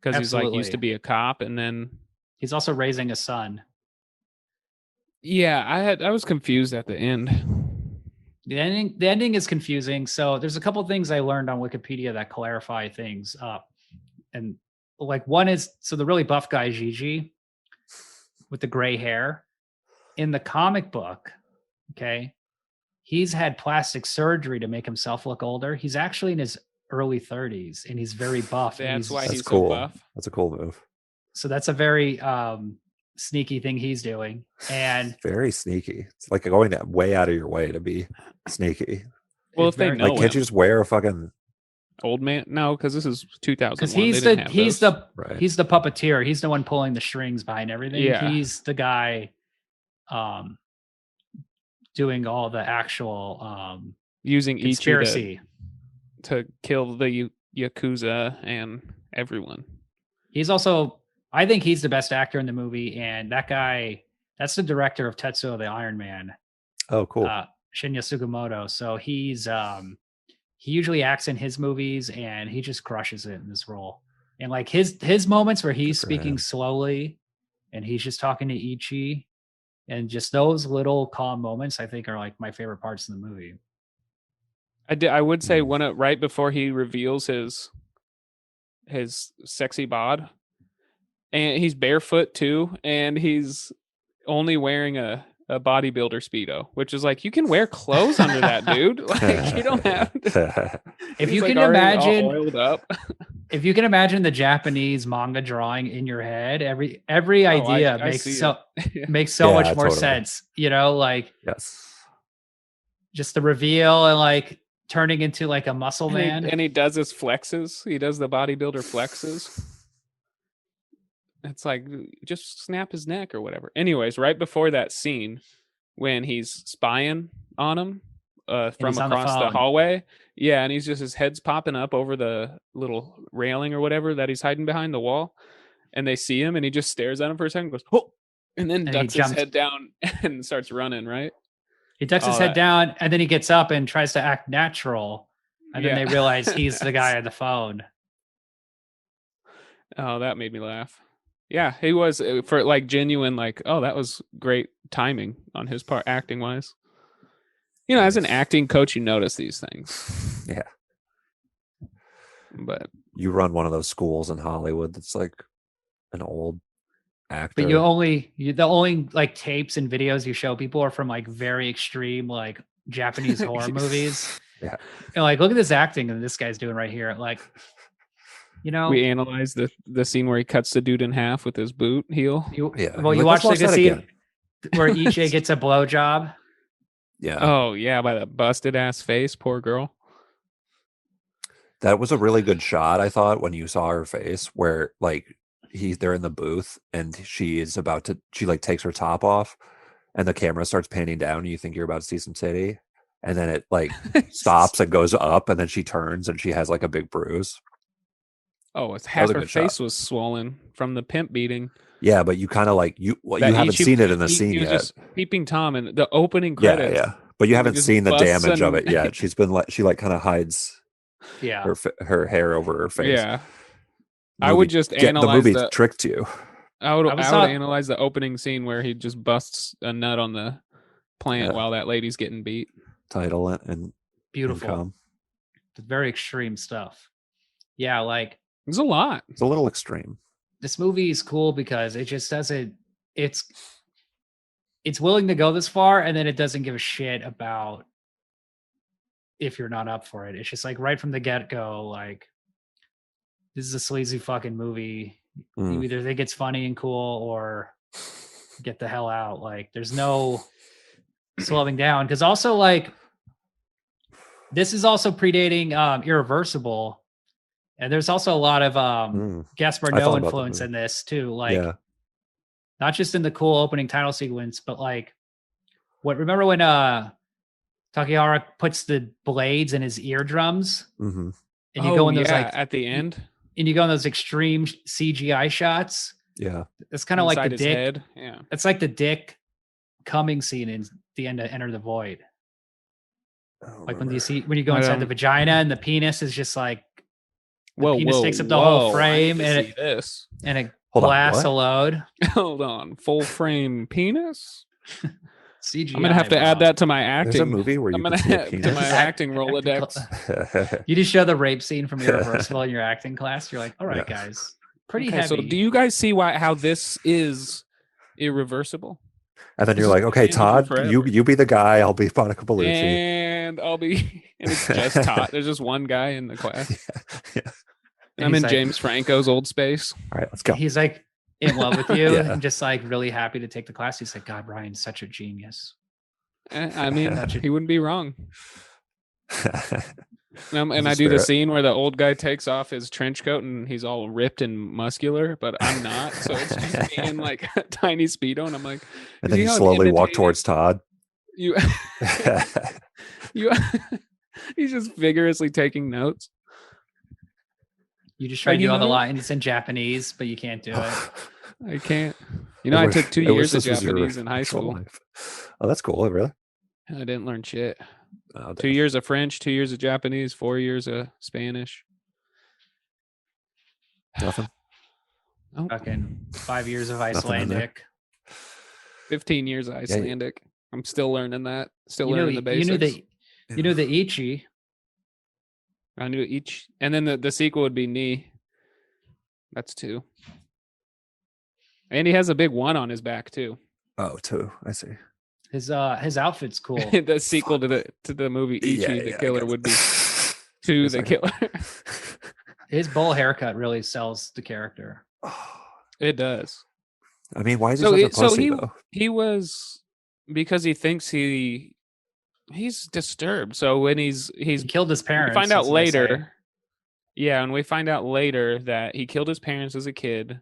Because he's like used Absolutely. to be a cop, and then He's also raising a son. yeah, I was confused at the end. The ending is confusing. So there's a couple of things I learned on Wikipedia that clarify things up. And like one is, so the really buff guy, Gigi, with the gray hair, in the comic book, okay, he's had plastic surgery to make himself look older. He's actually in his early 30s, and he's very buff. and That's why That's he's cool. so buff. That's a cool move. So that's a very sneaky thing he's doing. And Very sneaky. It's like going way out of your way to be sneaky. Well, it's if they very- know Like, can't you him. just wear a fucking Old man? No, because this is 2001. because They didn't have those. right? he's the puppeteer. He's the one pulling the strings behind everything. Yeah. He's the guy doing all the actual using Ichi conspiracy. to kill the Yakuza and everyone. He's also, I think he's the best actor in the movie, and that guy, that's the director of Tetsuo the Iron Man, Oh, cool. Shinya Sugimoto. So he's he usually acts in his movies, and he just crushes it in this role. And like his moments where he's Good for speaking him. slowly and he's just talking to Ichi, and just those little calm moments, I think, are like my favorite parts of the movie. I would say right before he reveals his sexy bod, and he's barefoot too, and he's only wearing a bodybuilder Speedo, which is like, you can wear clothes under that, dude. Like, you don't have to. If He's, you like, can already all imagine, oiled up. if you can imagine the Japanese manga drawing in your head, every idea I makes see so it. makes so Yeah, much more totally. sense. You know, like Yes. just the reveal and like turning into like a muscle man. And he does his flexes. He does the bodybuilder flexes. It's like, just snap his neck or whatever. Anyways, right before that scene when he's spying on him, from across the hallway. Yeah, and he's just his head's popping up over the little railing or whatever that he's hiding behind the wall, and they see him, and he just stares at him for a second, goes, "Oh," and then ducks his head down and starts running. Right? He ducks his head down, and then he gets up and tries to act natural, and then they realize he's the guy on the phone. Oh, that made me laugh. Yeah, he was for like genuine, like, oh, that was great timing on his part, acting wise. You know, as an acting coach, you notice these things. Yeah. But you run one of those schools in Hollywood that's like an old actor. But the only like tapes and videos you show people are from like very extreme like Japanese horror movies. Yeah. And like, look at this acting that this guy's doing right here. Like, you know, we analyzed the scene where he cuts the dude in half with his boot heel. You watch like the scene where Ichi gets a blowjob. Yeah. Oh yeah, by the busted ass face, poor girl. That was a really good shot, I thought, when you saw her face, where like they're in the booth and she like takes her top off, and the camera starts panning down, and you think you're about to see some titty, and then it like stops and goes up, and then she turns and she has like a big bruise. Oh, it's half her face was swollen from the pimp beating. Yeah, but you kind of like you haven't seen it in the scene yet. Just peeping Tom in the opening credits. Yeah. But you haven't seen the damage of it yet. She's been she like kind of hides her hair over her face. Yeah. I would just analyze the movie tricked you. I would analyze the opening scene where he just busts a nut on the plant while that lady's getting beat. Title and beautiful. Very extreme stuff. Yeah, like it's a lot. It's a little extreme. This movie is cool because it just doesn't. It's willing to go this far, and then it doesn't give a shit about if you're not up for it. It's just like right from the get go, like this is a sleazy fucking movie. You either think it's funny and cool or get the hell out. Like there's no slowing down, because also like this is also predating Irreversible. And there's also a lot of Gaspar Noé influence in this too. Like not just in the cool opening title sequence, but like remember when Kakihara puts the blades in his eardrums? Mm-hmm. And you go in those like at the end. And you go in those extreme CGI shots. Yeah. It's kind of like the dick. Head. Yeah. It's like the dick coming scene in the end of Enter the Void. Like when you go inside the vagina and the penis is just like penis takes up the whole frame and it blasts a load. Hold on, full frame penis. CGI. I'm gonna have to add that to my acting. There's a movie where you can see a penis. To my acting Rolodex. You just show the rape scene from Irreversible in your acting class. You're like, all right, guys, pretty heavy. So do you guys see how this is irreversible? And then you're like, okay, Todd, you be the guy. I'll be Monica Bellucci. And it's just Todd. There's just one guy in the class. Yeah. I'm in James Franco's old space. All right, let's go. He's like in love with you and just like really happy to take the class. He's like, God, Brian's such a genius. I mean, he wouldn't be wrong. And I do the scene where the old guy takes off his trench coat and he's all ripped and muscular, but I'm not. So it's just me in like a tiny Speedo. And I'm like, and then you slowly walk towards Todd. He's just vigorously taking notes. You just try to do all the lines in Japanese, but you can't do it. I can't. I took 2 years of Japanese in high school. Life. Oh, that's cool. Really? I didn't learn shit. 2 years of French, 2 years of Japanese, 4 years of Spanish. Nothing. Oh. Fucking 5 years of Icelandic. 15 years of Icelandic. Yeah. I'm still learning that. Still learning the basics. You knew the Ichi. I knew each, and then the sequel would be Ni. That's 2. And he has a big 1 on his back too. Oh, 2. I see. His outfit's cool. The sequel to the movie Ichi the Killer would be 2 the Killer. His bowl haircut really sells the character. It does. I mean, why is he such a pussy though? He was because he thinks he's disturbed. So when he killed his parents, we find out later. Yeah, and we find out later that he killed his parents as a kid,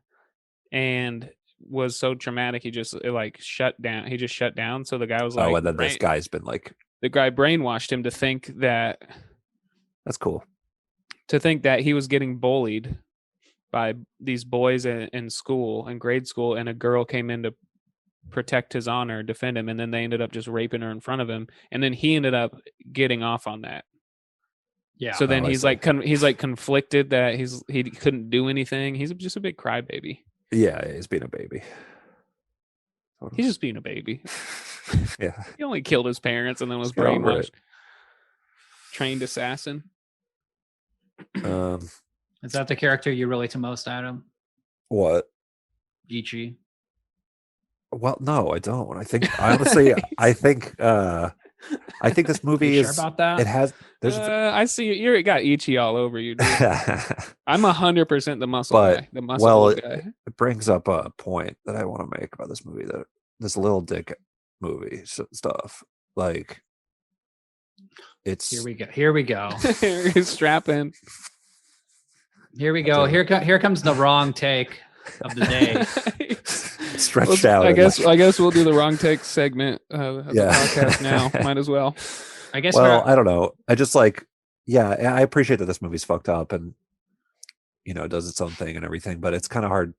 and was so traumatic he just shut down. He just shut down. So the guy was like, "Oh, and then this guy's been like the guy brainwashed him to think that That's cool. He was getting bullied by these boys in school, in grade school, and a girl came in to protect his honor, defend him, and then they ended up just raping her in front of him, and then he ended up getting off on that. Yeah. So then he's like conflicted that he couldn't do anything. He's just a big crybaby. Yeah, he's being a baby. He's just being a baby. Yeah. He only killed his parents and then was Get over brainwashed. it. Trained assassin. Is that the character you relate to most, Adam? What? Ichi. Well, no, I don't. I think honestly, I think this movie You is sure about that? It has. There's. I see you got Ichi all over you, dude. I'm 100% the muscle But, guy. The muscle guy. It brings up a point that I want to make about this movie. That this little dick movie stuff, like it's. Here we go. Strap in. Here we go. Here comes the wrong take of the day. Stretched out. I guess we'll do the wrong take segment of the podcast now. Might as well. I guess. Well, I don't know. I just like, I appreciate that this movie's fucked up and it does its own thing and everything, but it's kind of hard.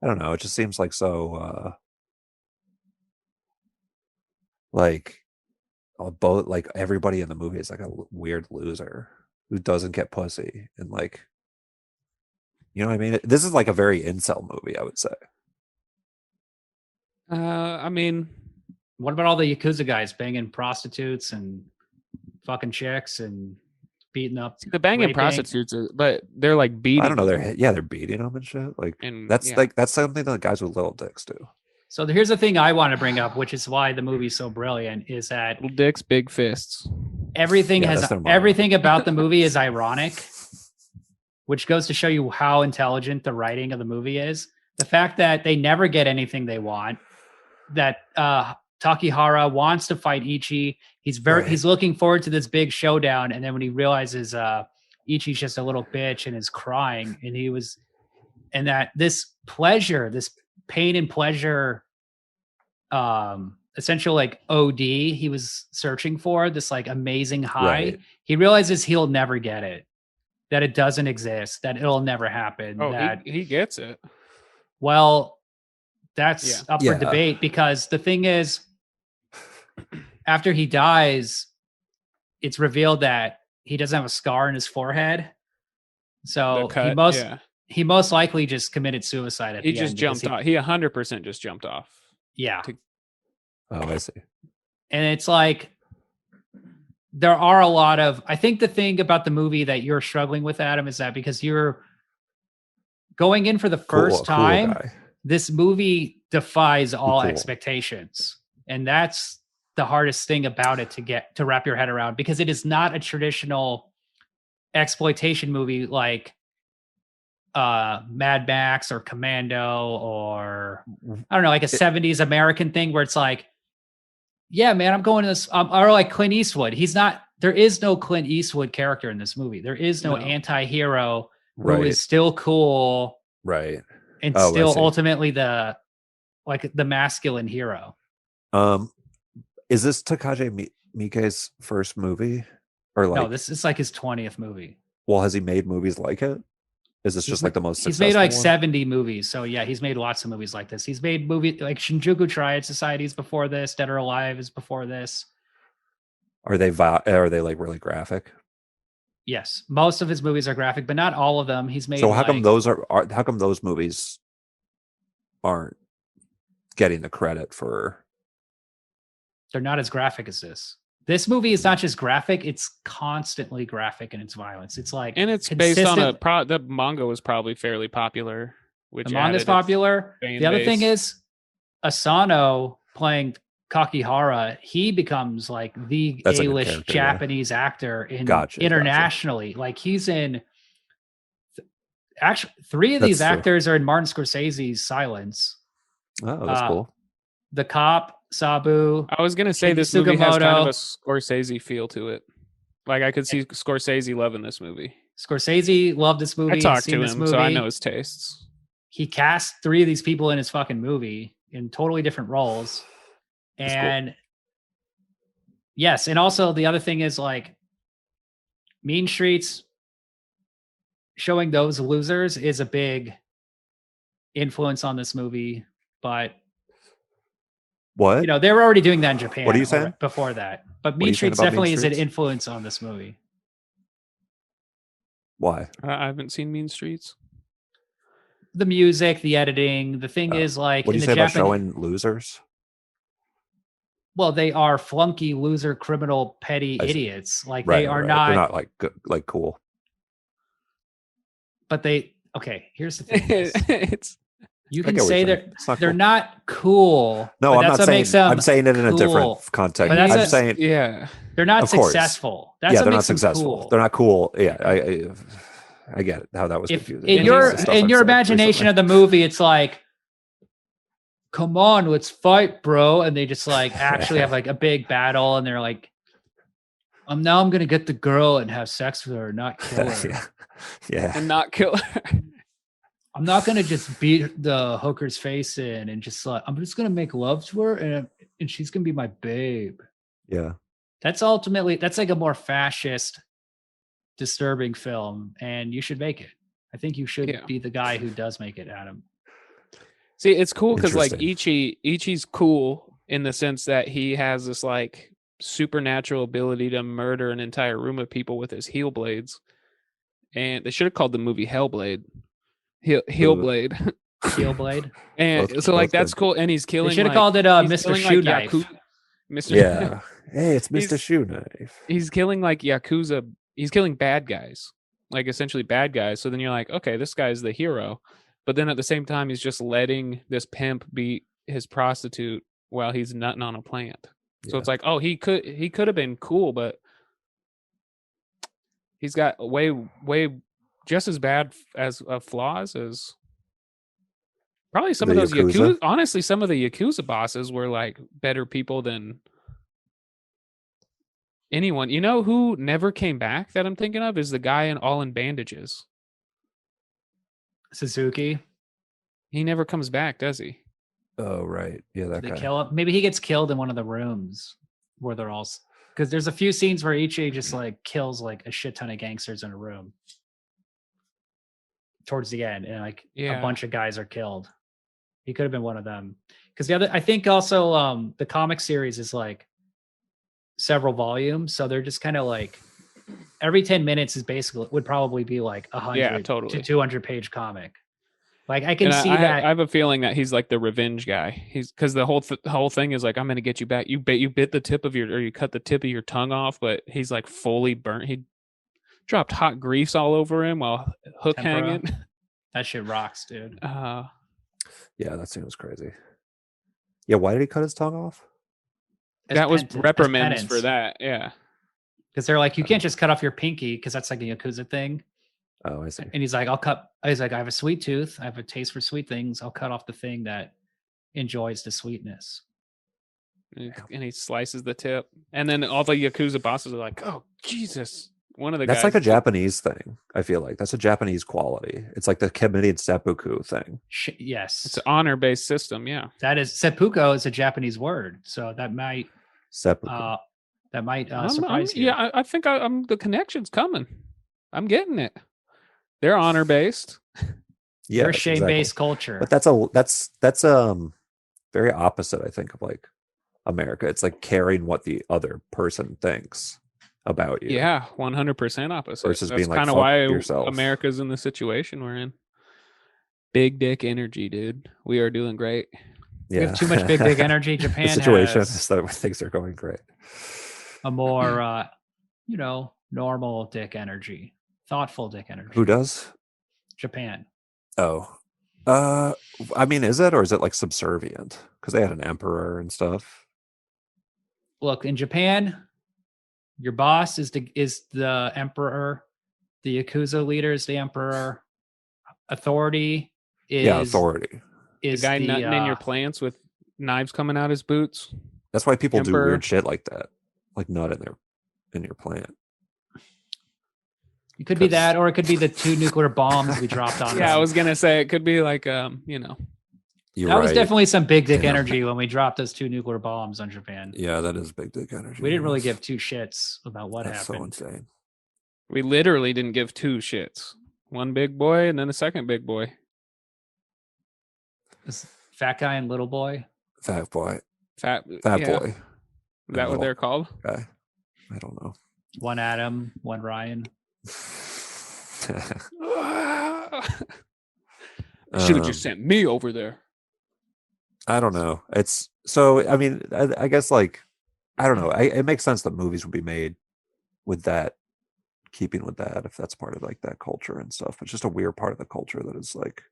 I don't know. It just seems like so both like everybody in the movie is like a weird loser who doesn't get pussy and like, you know what I mean? This is like a very incel movie, I would say. I mean, what about all the Yakuza guys banging prostitutes and fucking chicks and beating up? The banging prostitutes, but they're like beating. I don't know. They're beating them and shit. Like, and that's something that guys with little dicks do. So here's the thing I want to bring up, which is why the movie's so brilliant, is that little dicks, big fists. Everything about the movie is ironic, which goes to show you how intelligent the writing of the movie is. The fact that they never get anything they want, that Kakihara wants to fight Ichi. He's looking forward to this big showdown, and then when he realizes Ichi's just a little bitch and is crying, and that this pain and pleasure, essential like OD he was searching for, this like amazing high. Right. He realizes he'll never get it, that it doesn't exist, that it'll never happen. Oh, that he gets it. Well, that's up for debate, because the thing is, after he dies, it's revealed that he doesn't have a scar on his forehead. So he most likely just committed suicide at the end. He just jumped off. He 100% just jumped off. Yeah. Oh, I see. And it's like, there are a lot of, I think the thing about the movie that you're struggling with, Adam, is that because you're going in for the first time, this movie defies all expectations. And that's the hardest thing about it to wrap your head around, because it is not a traditional exploitation movie like Mad Max or Commando, or I don't know, like a 70s American thing where it's like, yeah, man, I'm going to this, or like Clint Eastwood. There is no Clint Eastwood character in this movie. There is no anti-hero who is still cool. Right. And still ultimately the masculine hero. Is this Takashi Miike's first movie? Or like, no, this is like his 20th movie. Well, has he made movies like it? Is this just like the most successful? He's made like one? 70 movies. So yeah, he's made lots of movies like this. He's made movies like Shinjuku Triad Societies before this. Dead or Alive is before this. Are they like really graphic? Yes, most of his movies are graphic, but not all of them. He's made. So how come those movies aren't getting the credit for? They're not as graphic as this. This movie is not just graphic; it's constantly graphic in its violence. It's like, and it's based on the manga was probably fairly popular. Which the manga's popular. The other thing is, Asano playing Kakihara, he becomes like the A-list Japanese actor internationally. Gotcha. Like he's in. Actually, 3 of these actors are in Martin Scorsese's Silence. Oh, that's cool. The Cop, Sabu. I was gonna say this movie has kind of a Scorsese feel to it. Like I could see Scorsese loving this movie. Scorsese loved this movie. I talked to him, so I know his tastes. He cast 3 of these people in his fucking movie in totally different roles. And Yes, and also the other thing is like Mean Streets showing those losers is a big influence on this movie, but What? you know, they were already doing that in Japan. What are you saying? Before that? But are Mean you saying Streets about Mean definitely is an Streets? influence on this movie. Why? I haven't seen Mean Streets. The music, the editing. The thing is, like, What do you say about showing losers? Well, they are flunky, loser, criminal, petty idiots. Like Right, they are right. not. They're not like cool. But they. Okay, here's the thing. It's You can say they're not cool. No, but I'm that's not what saying. makes them I'm saying it in a cool. different context. But I'm saying yeah, they're not of course. successful. That's yeah, what they're not makes them successful. cool. They're not cool. Yeah, I get it, how that was confusing. In your imagination of the movie, it's like, come on, let's fight, bro. And they just like actually have like a big battle, and they're like, I'm gonna get the girl and have sex with her, not kill her. yeah, and not kill her. I'm not gonna just beat the hooker's face in and just like, I'm just gonna make love to her and she's gonna be my babe. Yeah. That's like a more fascist, disturbing film, and you should make it. I think you should be the guy who does make it, Adam. See, it's cool because like Ichi's cool in the sense that he has this like supernatural ability to murder an entire room of people with his heel blades. And they should have called the movie Hellblade. Heelblade. Heelblade. And so like that's cool. And he's killing. They should have called it Mr. Shoe Knife. Mr. Yeah. Hey, it's Mr. Shoe Knife. He's killing like Yakuza. He's killing bad guys, like essentially bad guys. So then you're like, okay, this guy's the hero. But then at the same time, he's just letting this pimp beat his prostitute while he's nutting on a plant. So it's like, oh, he could have been cool, but he's got way just as bad as flaws as probably some of those Yakuza. Honestly, some of the Yakuza bosses were like better people than anyone. You know who never came back that I'm thinking of is the guy in All in Bandages. Suzuki. He never comes back, does he? Oh, right. Yeah, that guy. They kill him. Maybe he gets killed in one of the rooms where they're all... Because there's a few scenes where Ichi just like kills like a shit ton of gangsters in a room towards the end, and like a bunch of guys are killed. He could have been one of them. Because I think also the comic series is like several volumes, so they're just kind of like every 10 minutes is basically would probably be like 100 to 200 page comic. Like I can see that. I have a feeling that he's like the revenge guy. He's because the whole thing is like, I'm gonna get you back. You bit the tip of you cut the tip of your tongue off, but he's like fully burnt. He dropped hot grease all over him while hook hanging. That shit rocks, dude. Yeah, that scene was crazy. Yeah, why did he cut his tongue off? That was reprimands for that. Yeah, because they're like, you can't just cut off your pinky because that's like a Yakuza thing. Oh, I see. And he's like, I have a sweet tooth. I have a taste for sweet things. I'll cut off the thing that enjoys the sweetness. And he slices the tip. And then all the Yakuza bosses are like, oh, Jesus. One of the That's guys. like a Japanese thing, I feel like. That's a Japanese quality. It's like the committed seppuku thing. Yes. It's an honor-based system, yeah. That is, seppuku is a Japanese word. So that might... Seppuku. Surprise you. Yeah, I think I'm the connection's coming. I'm getting it. They're honor based. Yeah, they're shame based culture. But that's very opposite, I think, of like America. It's like caring what the other person thinks about you. Yeah, 100% opposite. Versus that's being like, kind of why yourself. America's in the situation we're in. Big dick energy, dude. We are doing great. Yeah. We have too much big dick energy. Japan the situation is that things are going great. A more normal dick energy. Thoughtful dick energy. Who does? Japan. Oh. I mean, is it, or is it like subservient? Because they had an emperor and stuff. Look, in Japan, your boss is the emperor. The Yakuza leader is the emperor. Authority is the guy nutting in your plants with knives coming out his boots. That's why people do weird shit like that, like nut in your plant. It could be that, or it could be the 2 nuclear bombs we dropped on. Yeah, I was gonna say it could be like You're That was right. definitely some big dick Yeah. energy when we dropped those 2 nuclear bombs on Japan. Yeah, that is big dick energy. We didn't really yes. give 2 shits about what That's happened. so insane. We literally didn't give 2 shits. One big boy and then a second big boy. This fat guy and little boy. Fat boy. Fat Boy. Is that what little they're called? guy. I don't know. One Adam, one Ryan. Should have just sent me over there. I don't know. It's so. I mean, I guess like I don't know. It makes sense that movies would be made with that, keeping with that, if that's part of like that culture and stuff. But just a weird part of the culture that is like,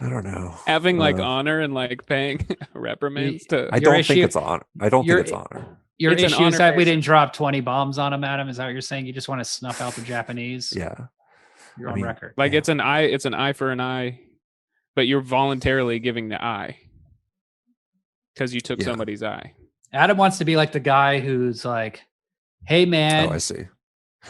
I don't know, Having like honor and like paying reprimands to. I don't think it's honor. I don't think it's honor. Your It's an issue is that we honor-based- didn't drop 20 bombs on them, Adam. Is that what you're saying? You just want to snuff out the Japanese? Yeah. You're I on mean, record. Like Yeah. it's an eye for an eye, but you're voluntarily giving the eye because you took Yeah. somebody's eye. Adam wants to be like the guy who's like, "Hey, man. Oh, I see.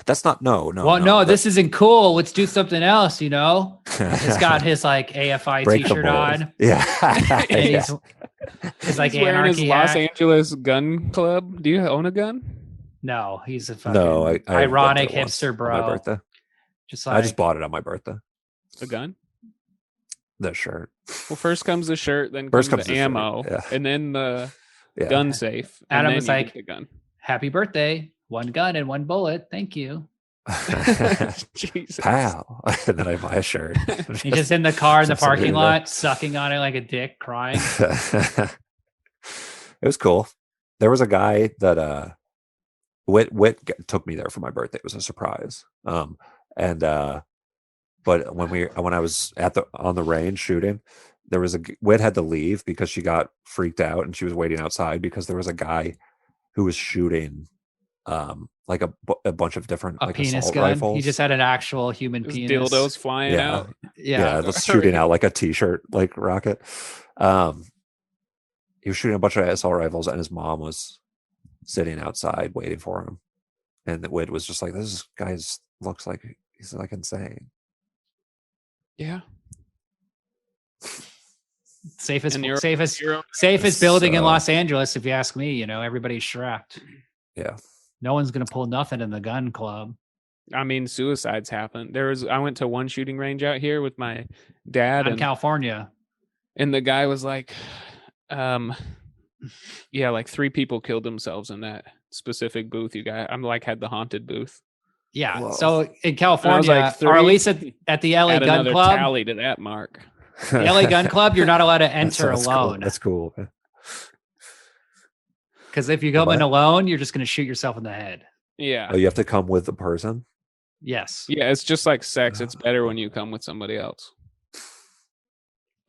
That's not no. Well, no, this isn't cool. Let's do something else, you know?" He's got his like AFI Break the t-shirt mold. on. Yeah. And Yeah. he's like He's wearing his anarchy Los hat. Angeles gun club. Do you own a gun? No, he's a fucking No, I ironic ripped it once hipster on bro. my birthday. Just like I just bought it on my birthday. A gun? The shirt. Well, first comes the shirt, then First comes comes the the shirt, ammo, yeah. and then the Yeah. gun safe. And Adam then was you like- get the gun. happy birthday, 1 gun and 1 bullet. Thank you. Jesus. Pow. And then I buy a shirt. He's just in the car in the Just somebody parking to- lot, sucking on it like a dick, crying. It was cool. There was a guy that Wit took me there for my birthday. It was a surprise. But when I was on the range shooting, there was Wit had to leave because she got freaked out and she was waiting outside because there was a guy who was shooting like a bunch of different A like penis assault gun. rifles. He just had an actual human Just penis. dildos flying Yeah. out. Yeah. just shooting out like a t-shirt like rocket. He was shooting a bunch of assault rifles and his mom was sitting outside waiting for him, and the Wid was just like, this guy looks like he's like insane. Yeah. Safest And you're- safest you're- safest building in So- Los Angeles, if you ask me. You know, everybody's strapped. Yeah. No one's gonna pull nothing in the gun club. I mean, suicides happen. I went to one shooting range out here with my dad, In and California. the guy was like, yeah, like 3 people killed themselves in that specific booth. You got, I'm like, had the haunted booth. Yeah. Whoa. So in California, like, or at 3, least at the LA Add Gun another Club, tally to that mark. the LA Gun Club, you're not allowed to That's enter cool. alone. That's cool. Because if you go in What? alone, you're just gonna shoot yourself in the head. Yeah. Oh, you have to come with a person. Yes. Yeah, it's just like sex. It's better when you come with somebody else.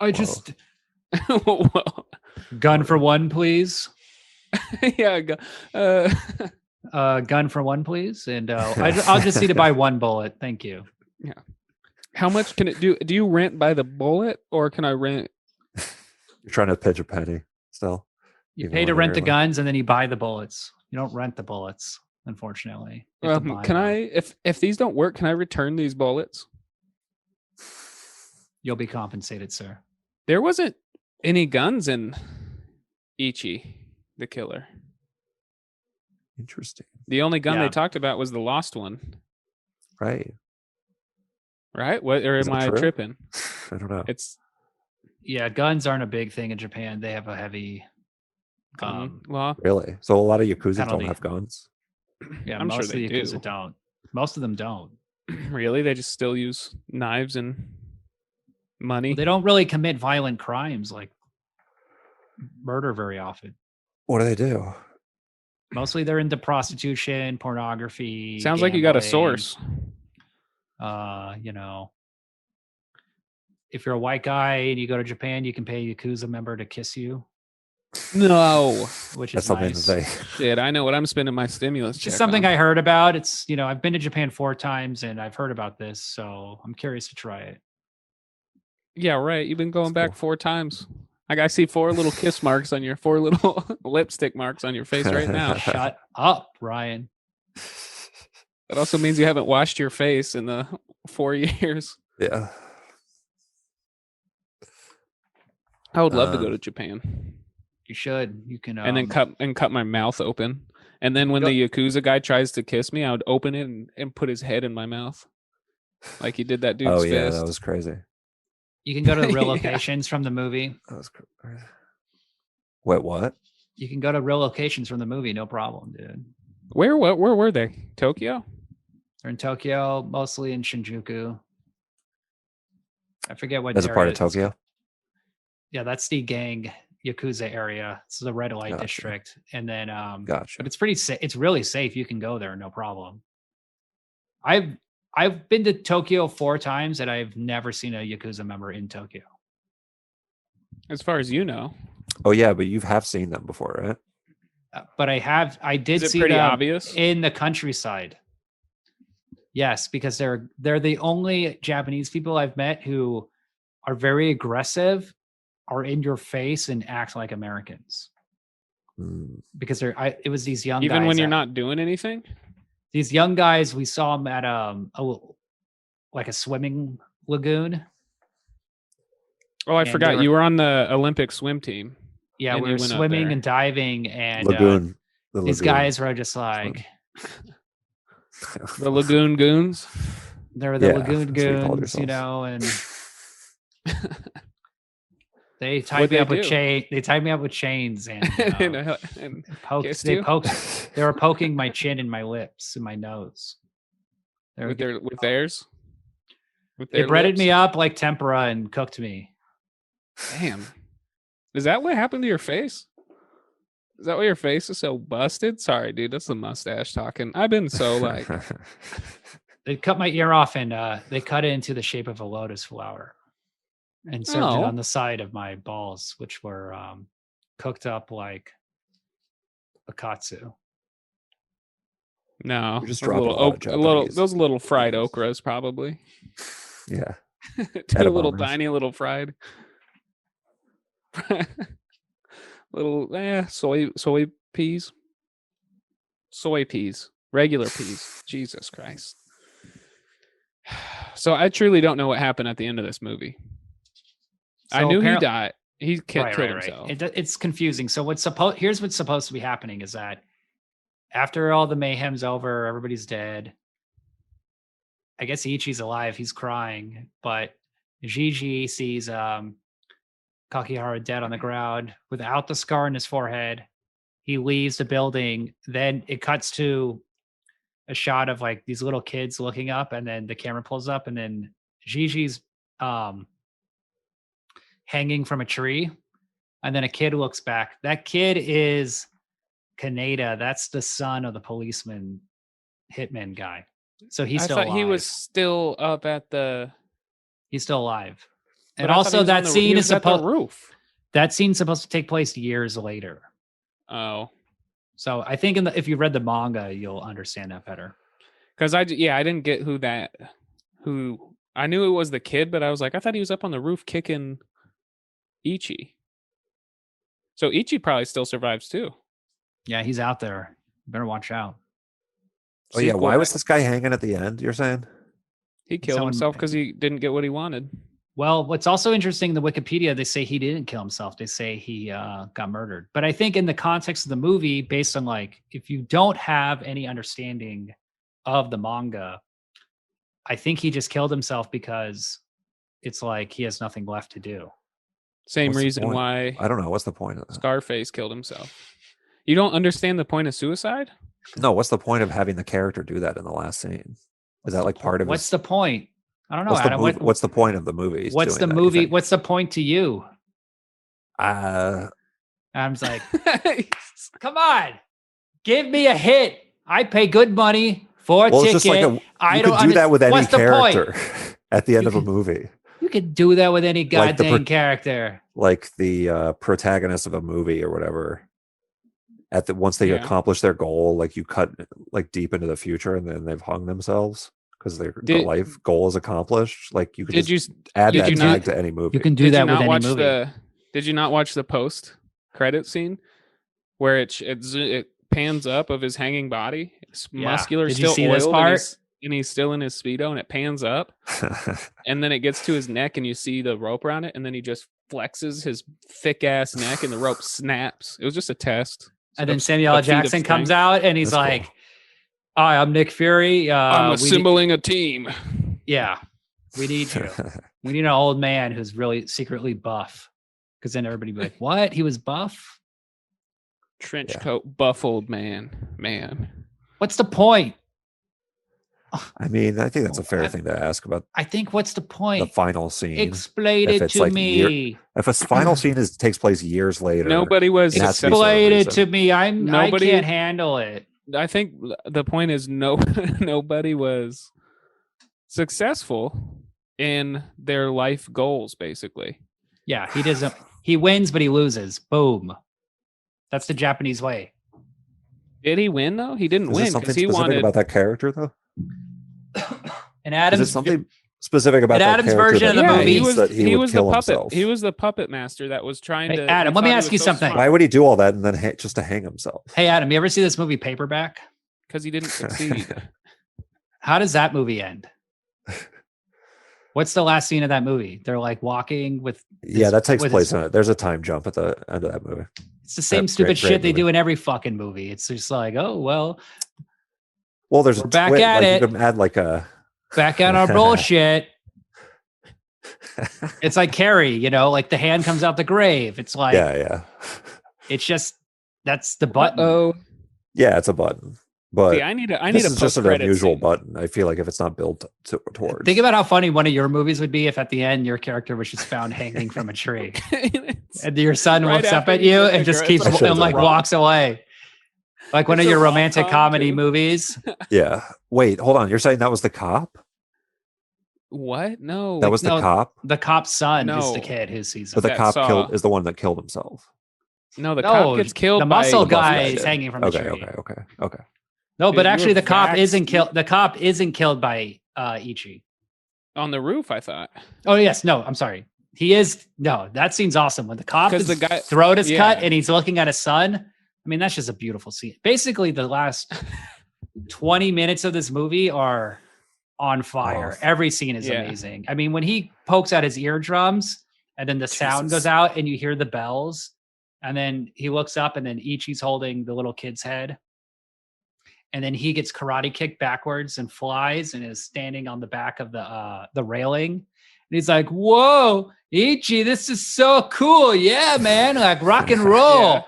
I just- Well, gun for 1, please. yeah. Gun for 1, please. And I'll just need to buy 1 bullet. Thank you. How much can it do? Do you rent by the bullet or can I rent? You're trying to pitch a penny still. You Even pay to when rent the you're like- guns and then you buy the bullets. You don't rent the bullets, unfortunately. You have to buy Can them. I, if these don't work, can I return these bullets? You'll be compensated, sir. There wasn't any guns in Ichi the Killer. Interesting. The only gun Yeah. they talked about was the lost one, Right. right? What, or Is am that I true? tripping? I don't know. It's Yeah, guns aren't a big thing in Japan. They have a heavy gun law. Really? So a lot of Yakuza Penalty. don't have guns. yeah, I'm most sure of the they Yakuza do. don't. Most of them don't. Really? They just still use knives and money? They don't really commit violent crimes like murder very often. What do they do? Mostly they're into prostitution, pornography. Sounds like you got a gambling. source. You know, if you're a white guy and you go to Japan, you can pay a Yakuza member to kiss you, No. which That's is something nice. that they. Shit, I know what I'm spending my stimulus check Just something on. I heard about. It's, you know, I've been to Japan 4 times and I've heard about this, so I'm curious to try it. Yeah, right. You've been going That's back cool. 4 times. I see 4 little kiss marks on your 4 little lipstick marks on your face right now. Shut up, Ryan. That also means you haven't washed your face in the 4 years. Yeah. I would love to go to Japan. You should. You can and then cut my mouth open. And then when the Yakuza guy tries to kiss me, I would open it and put his head in my mouth. Like he did that dude's fist. Yeah, that was crazy. You can go to the real locations from the movie. That was crazy. Wait, what? You can go to real locations from the movie, no problem, dude. Where were they? Tokyo? They're in Tokyo, mostly in Shinjuku. I forget what. As a part of Tokyo? Yeah, that's the gang Yakuza area. It's the red light district. And then gotcha. But it's pretty safe. It's really safe. You can go there, no problem. I've been to Tokyo 4 times and I've never seen a Yakuza member in Tokyo. As far as you know. Oh yeah, but you have seen them before, right? But I did see pretty them obvious in the countryside. Yes, because they're the only Japanese people I've met who are very aggressive, are in your face, and act like Americans. Because it was these young guys. Even when you're not doing anything? These young guys, we saw them at a swimming lagoon. Oh, I forgot. You were on the Olympic swim team. Yeah, we were swimming and diving, and these guys were just like the Lagoon Goons. They were the Lagoon Goons, and they tied me up with chains. They tied me up with chains and poked. They were poking my chin and my lips and my nose. With theirs. They breaded me up like tempura and cooked me. Damn. Is that what happened to your face? Is that why your face is so busted? Sorry, dude. That's the mustache talking. I've been so like... They cut my ear off and they cut it into the shape of a lotus flower and served it on the side of my balls, which were cooked up like a katsu. No, just those little fried okras probably. Yeah. Two little tiny little fried. Little soy peas. Soy peas. Regular peas. Jesus Christ. So I truly don't know what happened at the end of this movie. So I knew he died. He killed himself. It's confusing. So here's what's supposed to be happening is that after all the mayhem's over, everybody's dead. I guess Ichi's alive. He's crying, but Gigi sees Kakihara dead on the ground without the scar on his forehead. He leaves the building. Then it cuts to a shot of like these little kids looking up, and then the camera pulls up, and then Gigi's hanging from a tree, and then a kid looks back. That kid is Kaneda. That's the son of the policeman hitman guy. So he's still alive. He was still up at the... He's still alive. And also that scene is supposed... roof. That scene's supposed to take place years later. Oh. So I think if you read the manga, you'll understand that better. Because I didn't get who I knew it was the kid, but I was like, I thought he was up on the roof kicking Ichi. So Ichi probably still survives too. Yeah, he's out there. You better watch out. Oh yeah, why was this guy hanging at the end, you're saying? He killed himself because he didn't get what he wanted. Well, what's also interesting, the Wikipedia, they say he didn't kill himself. They say he got murdered. But I think in the context of the movie, based on like, if you don't have any understanding of the manga, I think he just killed himself because it's like he has nothing left to do. Same reason why... I don't know. What's the point of that? Scarface killed himself. You don't understand the point of suicide? No, what's the point of having the character do that in the last scene? Is that like part of What's the point? I don't know, Adam. What's the point of the movie? What's the movie? What's the point to you? Adam's like, come on, give me a hit. I pay good money for a ticket. You could do that with any character at the end of a movie. You could do that with any goddamn character. Like the protagonist of a movie or whatever. Once they accomplish their goal, like you cut like deep into the future, and then they've hung themselves because their life goal is accomplished. Like you could add that tag to any movie. You can do that with any movie. Did you not watch the post credit scene where it pans up of his hanging body? It's muscular. Did still you see oiled, this part? and he's still in his Speedo, and it pans up, and then it gets to his neck, and you see the rope around it, and then he just flexes his thick ass neck, and the rope snaps. It was just a test. And then Samuel L. Jackson comes out, and he's like, cool. "Hi, I'm Nick Fury. I'm assembling a team. Yeah, we need you. We need an old man who's really secretly buff, because then everybody be like, what? He was buff? Trench coat, buff old man. What's the point? I mean, I think that's a fair thing to ask about. I think what's the point? The final scene. Explain it to me. If a final scene takes place years later, nobody was. Explain it to me. I can't handle it. I think the point is nobody was successful in their life goals, basically. Yeah, he doesn't. He wins, but he loses. Boom. That's the Japanese way. Did he win though? He didn't win because he wanted about that character though. And Adam's is it something specific about that Adam's character version of the movie. He was the puppet. Himself. He was the puppet master that was trying to. Adam, let me ask you something. Smart. Why would he do all that and then just to hang himself? Hey, Adam, you ever see this movie Paperback? Because he didn't succeed. How does that movie end? What's the last scene of that movie? They're like walking with. That takes place in it. There's a time jump at the end of that movie. It's the same stupid shit they do in every fucking movie. It's just like, oh well. Well, there's back at it. You can add like a back at our bullshit. It's like Carrie, like the hand comes out the grave. It's like It's just that's the button. Oh, yeah, it's a button. But see, I need a just an unusual button. I feel like if it's not built towards. Think about how funny one of your movies would be if at the end your character was just found hanging from a tree, and your son looks up at you and just keeps and like walks away, like one of your romantic comedy movies. Yeah. Wait, hold on. You're saying that was the cop? What? No, that was the cop. The cop's son is the kid who sees him. But the cop is the one that killed himself. No, the cop gets killed. The muscle guy is hanging from a tree. Okay. No, but actually, the cop isn't killed. The cop isn't killed by Ichi. On the roof, I thought. Oh yes, no, I'm sorry. He is. No, that scene's awesome when the cop the guy throat is cut and he's looking at his son. I mean, that's just a beautiful scene. Basically, the last 20 minutes of this movie are on fire. Every scene is amazing. I mean, when he pokes out his eardrums and then the sound goes out and you hear the bells, and then he looks up and then Ichi's holding the little kid's head. And then he gets karate kicked backwards and flies and is standing on the back of the railing. And he's like, whoa, Ichi, this is so cool. Yeah, man, like rock and roll. Yeah.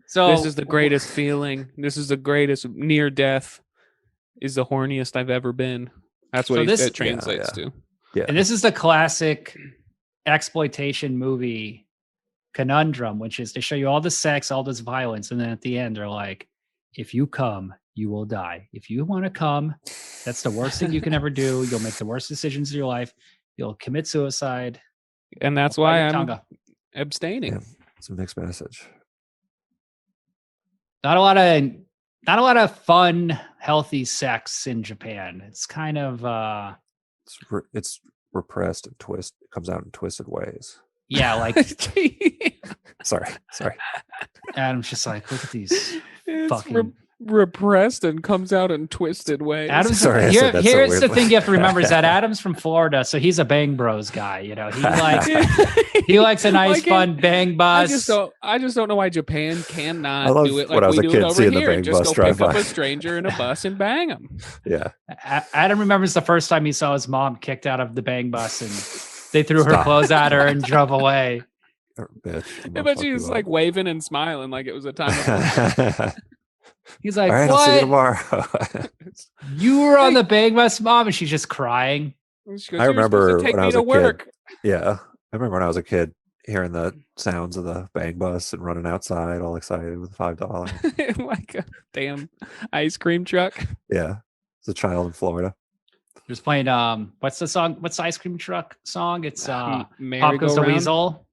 So this is the greatest feeling. This is the greatest near death is the horniest I've ever been. That's what it translates to. Yeah. And this is the classic exploitation movie conundrum, which is they show you all the sex, all this violence. And then at the end, they're like, if you come, you will die. If you want to come, that's the worst thing you can ever do. You'll make the worst decisions of your life. You'll commit suicide. And that's why I'm abstaining. Yeah, it's a mixed message. Not a lot of fun, healthy sex in Japan. It's kind of it's repressed and it comes out in twisted ways. Yeah, like sorry. Adam's just like, look at these fucking repressed and comes out in twisted ways. Adam's here's the thing you have to remember is that Adam's from Florida, so he's a Bang Bros guy. He likes a nice fun bang bus. I just don't know why Japan cannot do it like we do it over here. Just go pick up a stranger in a bus and bang them. Yeah. Adam remembers the first time he saw his mom kicked out of the bang bus and they threw her clothes at her and drove away. But she was like waving and smiling like it was a time. He's like, all right, what? I'll see you tomorrow. You were on the bang bus, Mom, and she's just crying. I remember when I was a kid. Yeah, I remember when I was a kid hearing the sounds of the bang bus and running outside, all excited with $5. Like a damn ice cream truck. Yeah, as a child in Florida. Just playing. What's the song? What's the ice cream truck song? It's Pop Goes the Weasel.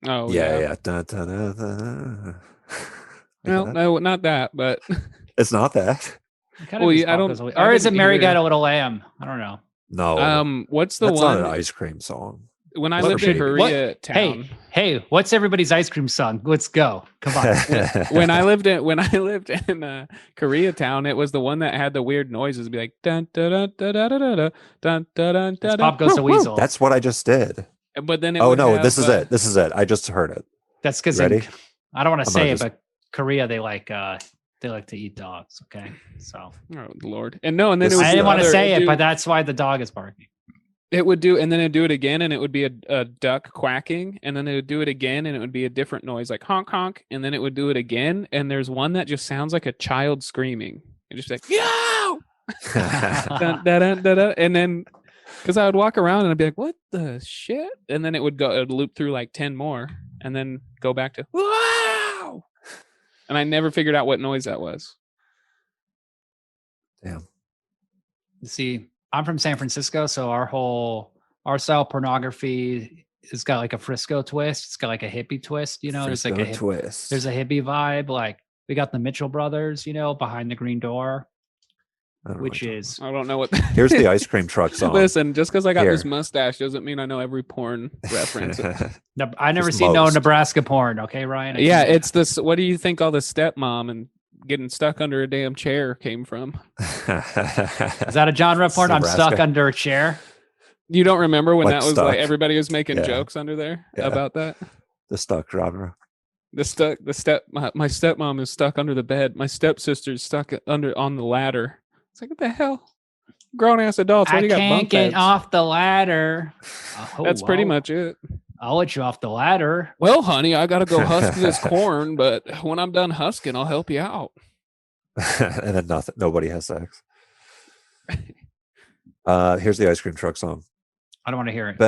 Oh yeah. Da, da, da, da. No, not that, but it's not that. Or is it Mary Got a Little Lamb? I don't know. No. What's the That's one? Not an ice cream song. When I lived in Koreatown. Hey, Hey, what's everybody's ice cream song? Let's go. Come on. When I lived in Koreatown, it was the one that had the weird noises. It'd be like dun dun dun dun dun dun dun dun dun dun. Pop Goes the Weasel. That's what I just did. But then it Oh would no, have, this is it. This is it. I just heard it. That's because Ready? I don't want to say it, just- but Korea they like to eat dogs. Okay, so oh Lord, and then This it is would I do didn't want to other- say it'd it, do- but that's why the dog is barking. It would do, and then it'd do it again, and it would be a duck quacking, and then it would do it again, and it would be a different noise, like honk honk, and then it would do it again, and there's one that just sounds like a child screaming. It just like yo, dun, dun, dun, dun, dun. And then because I would walk around and I'd be like, what the shit, and then it would loop through like 10 more, and then go back to wow, and I never figured out what noise that was. Damn. See, I'm from San Francisco, so our style pornography has got like a Frisco twist. It's got like a hippie twist, you know. There's like a twist. there's a hippie vibe. Like we got the Mitchell brothers, you know, Behind the Green Door, which is I don't know what. Here's the ice cream truck song. Listen, just because I got Here. this mustache doesn't mean I know every porn reference. I never Just seen no most. Nebraska porn. Okay, Ryan. I Yeah, can't- it's this. What do you think all the stepmom and getting stuck under a damn chair came from? Is that a genre porn? I'm stuck Nebraska. under a chair. You don't remember when Like that was stuck. like everybody was making Yeah. jokes under there Yeah. about that? The stuck genre. My stepmom is stuck under the bed. My stepsister's stuck on the ladder. It's like, what the hell? Grown ass adults. What I do you got? can't Bunk get beds? off the ladder. Oh, That's pretty well, much it. I'll let you off the ladder. Well, honey, I gotta go husk this corn, but when I'm done husking, I'll help you out. And then nothing. Nobody has sex. Here's the ice cream truck song. I don't want to hear it. Do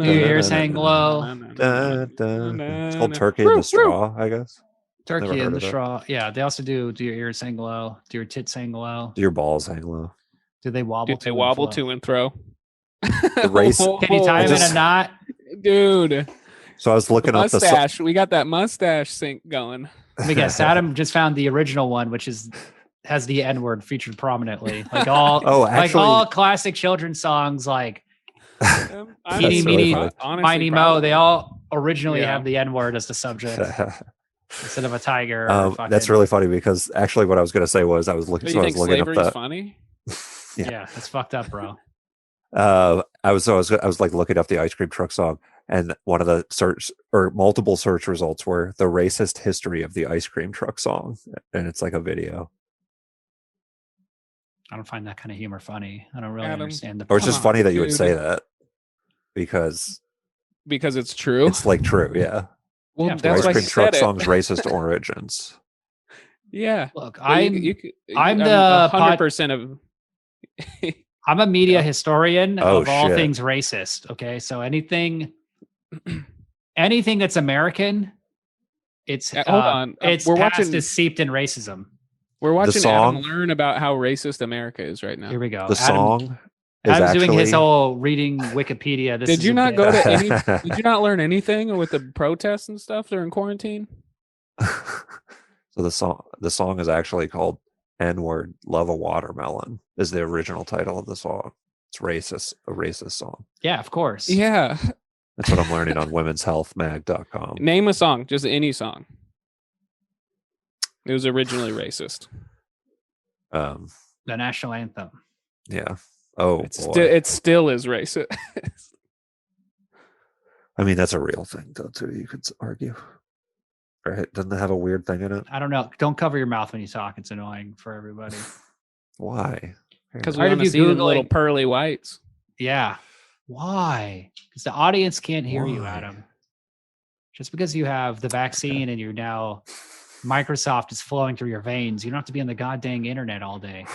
your ears hang low? It's called Turkey in the Straw, I guess. Never Turkey heard in the of it. straw. Yeah, they also do your ears hang low? Do your tits hang low? Do your balls hang low? Do they wobble? Did they wobble to and throw? The race- Can you tie I them in just- a knot? Dude, So I was looking up the so- mustache. We got that mustache sync going. Let me guess. Adam just found the original one, which has the N word featured prominently. Like all, Oh, like actually- all classic children's songs, like That's Teeny really Meeny, funny. honestly, Mighty Mo. probably. They all originally Yeah. have the N word as the subject instead of a tiger. Or That's really funny because actually what I was going to say was I was looking. Do So you I was think looking up slavery's the. funny? yeah, that's fucked up, bro. I was like looking up the ice cream truck song, and one of the search or multiple search results were the racist history of the ice cream truck song, and it's like a video. I don't find that kind of humor funny. I don't really Adam, understand the. Or it's just Come on, funny that you would dude. say that because Because it's true. it's like true. Yeah, Well, Yeah, the that's ice why cream he truck said it. song's racist origins. Yeah. Look, But I'm the 100% of. I'm a media historian Oh, of all shit. things racist. Okay, so anything that's American, it's Hold on. it's We're past watching- is seeped in racism. We're watching song- Adam learn about how racist America is right now. Here we go. The song is Adam's actually doing his whole reading Wikipedia. This Did is you a not bit. go to any? Did you not learn anything with the protests and stuff during quarantine? So the song is actually called N-word Love a Watermelon is the original title of the song. It's racist, a racist song. Yeah, of course. Yeah. That's what I'm learning on womenshealthmag.com. Name a song, just any song. It was originally racist. Um, The national anthem. yeah. Oh, boy. It still is racist. I mean, that's a real thing, though, too. You could argue. Right? Doesn't it have a weird thing in it? I don't know. Don't cover your mouth when you talk. It's annoying for everybody. Why? Because Tired we of want to you see the little Googling- pearly whites. Yeah. Why? Because the audience can't hear you, Why? Adam. Just because you have the vaccine and you're now Microsoft is flowing through your veins, you don't have to be on the goddamn internet all day.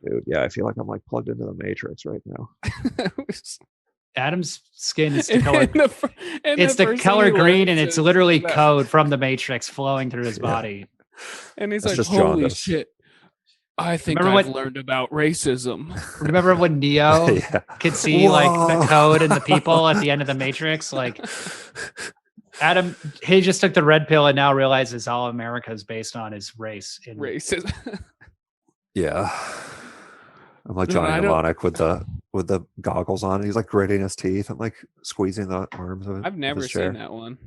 Dude, yeah, I feel like I'm like plugged into the Matrix right now. Adam's skin is the color. And It's the first color thing he green, learns and it's is literally that- code from the Matrix flowing through his Yeah. body. And he's That's like, just "Holy jaundice. shit! I think Remember I've what- learned about racism." Remember when Neo Yeah. could see like the Whoa. code and the people at the end of the Matrix? Like Adam, he just took the red pill and now realizes all America is based on his race. And Racism. Yeah. I'm like No, Johnny I Mnemonic with the goggles on. And he's like gritting his teeth and like squeezing the arms of it. I've never seen that one.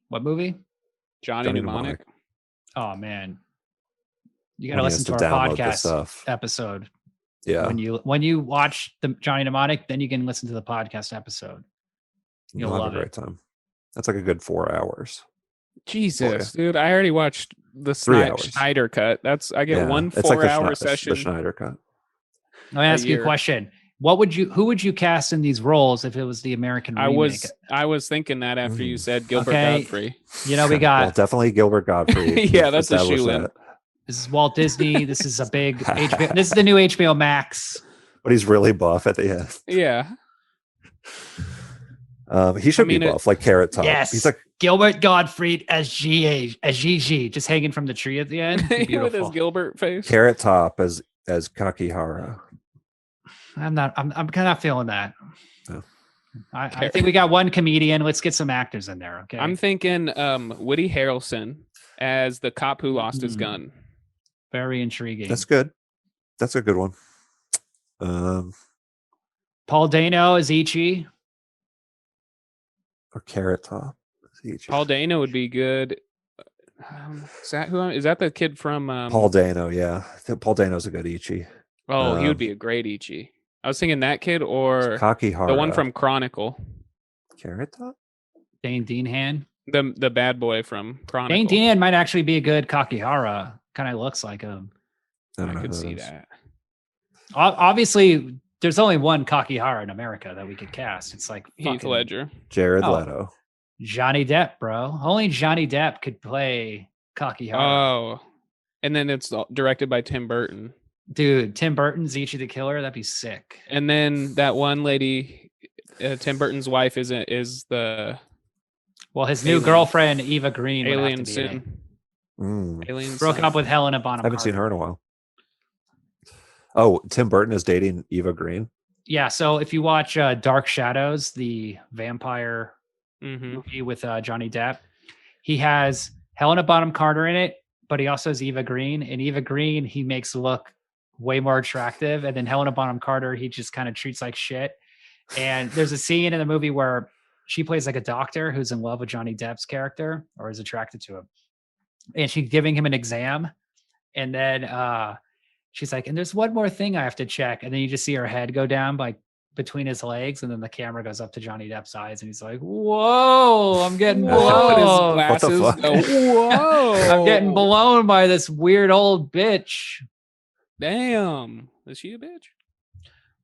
What movie? Johnny Mnemonic. Oh man, you got When to he has listen to to our download the podcast stuff. episode. Yeah. When you watch the Johnny Mnemonic, then you can listen to the podcast episode. You'll have love a great time. That's like a good 4 hours. Jesus, dude! I already watched the 3 hours. Schneider cut. I get one it's like 4-hour session. The Schneider cut. Let me ask you a question. Who would you cast in these roles if it was the American remake? I was thinking that after you said Gilbert Godfrey. You know, we got well, definitely Gilbert Godfrey. Yeah, that's a shoe-in. This is Walt Disney. This is a big HBO. This is the new HBO Max. But he's really buff at the end. Yeah. He should be buff, like Carrot Top. Yes. He's like Gilbert Gottfried as GG, just hanging from the tree at the end. With his Gilbert face. Carrot Top as Kakihara. I'm kind of feeling that. No. I think we got one comedian. Let's get some actors in there. Okay. I'm thinking Woody Harrelson as the cop who lost his gun. Very intriguing. That's good. That's a good one. Paul Dano as Ichi. Or Carrot Top. Paul Dano would be good. Is that the kid from Paul Dano? Yeah, Paul Dano's a good Ichi. Oh, he would be a great Ichi. I was thinking that kid or Kakihara. the one from Chronicle. Carrot Top. Dane Deanhan. The bad boy from Chronicle. Dane Deanhan might actually be a good Kakihara. Kind of looks like him. I could see that. Obviously, there's only one Kakihara in America that we could cast. It's like Heath Ledger. Jared Leto. Johnny Depp, bro. Only Johnny Depp could play Kakihara. Oh. And then it's directed by Tim Burton. Dude, Tim Burton's Ichi the Killer. That'd be sick. And then that one lady, Tim Burton's wife, is the... Well, his new girlfriend, Eva Green. Alien Sin. Alien broke up with Helena Bonham Carter. I haven't seen her in a while. Oh, Tim Burton is dating Eva Green? Yeah, so if you watch Dark Shadows, the vampire movie with Johnny Depp, he has Helena Bonham Carter in it, but he also has Eva Green. And Eva Green, he makes look way more attractive. And then Helena Bonham Carter, he just kind of treats like shit. And there's a scene in the movie where she plays like a doctor who's in love with Johnny Depp's character or is attracted to him. And she's giving him an exam. And then she's like, and there's one more thing I have to check. And then you just see her head go down like between his legs. And then the camera goes up to Johnny Depp's eyes. And he's like, whoa, I'm getting blown. His glasses what the fuck? go, whoa. I'm getting blown by this weird old bitch. Damn. Is she a bitch?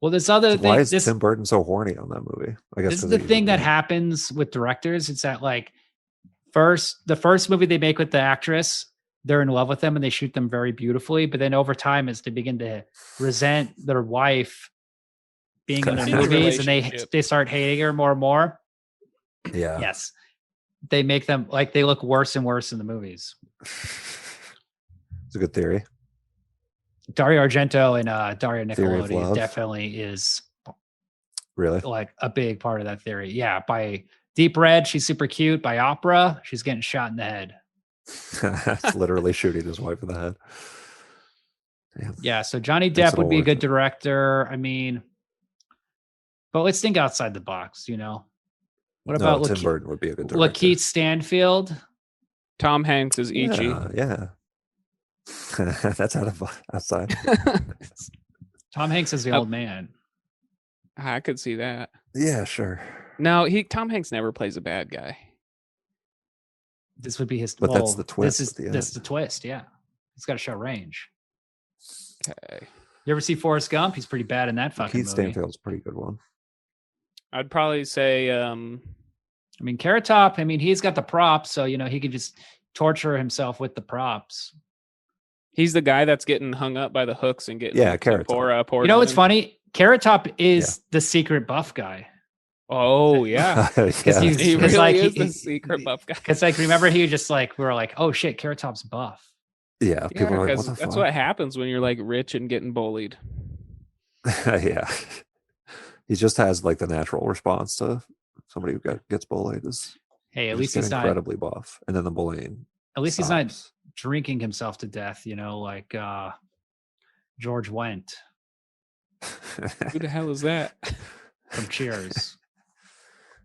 Well, this other thing. Why is Tim Burton so horny on that movie? I guess this is the thing that happens with directors. It's that like the first movie they make with the actress, they're in love with them and they shoot them very beautifully. But then over time, as they begin to resent their wife being in the movies and they start hating her more and more. Yeah. Yes. They make them like they look worse and worse in the movies. It's a good theory. Dario Argento and Daria Nicolodi definitely is really like a big part of that theory. Yeah. By Deep Red, she's super cute. By Opera, she's getting shot in the head. It's literally shooting his wife in the head. Damn. Yeah. So Johnny Depp would be a good director. I mean, but let's think outside the box, you know? What about Tim Burton would be a good director. Lakeith Stanfield? Tom Hanks is Ichi. Yeah. That's outside. Tom Hanks is the old man. I could see that. Yeah, sure. No, Tom Hanks never plays a bad guy. This would be his. But that's the twist. This is the twist. Yeah, he's got to show range. Okay. You ever see Forrest Gump? He's pretty bad in that fucking movie. Keith Stanfield's a pretty good one. I'd probably say. I mean, Carrot Top. I mean, he's got the props, so you know he could just torture himself with the props. He's the guy that's getting hung up by the hooks and getting Carrot Top. You know what's funny? Carrot Top is the secret buff guy. Oh yeah, he really is the secret buff guy. Because like, remember he just like we were like, oh shit, Carrot Top's buff. Yeah, people are like, what the that's fuck? what happens when you're like rich and getting bullied. Yeah, he just has like the natural response to somebody who gets bullied is. Hey, at least he's not incredibly buff, and then the bullying. At least he's not drinking himself to death, you know, like George Wendt. Who the hell is that? From Cheers.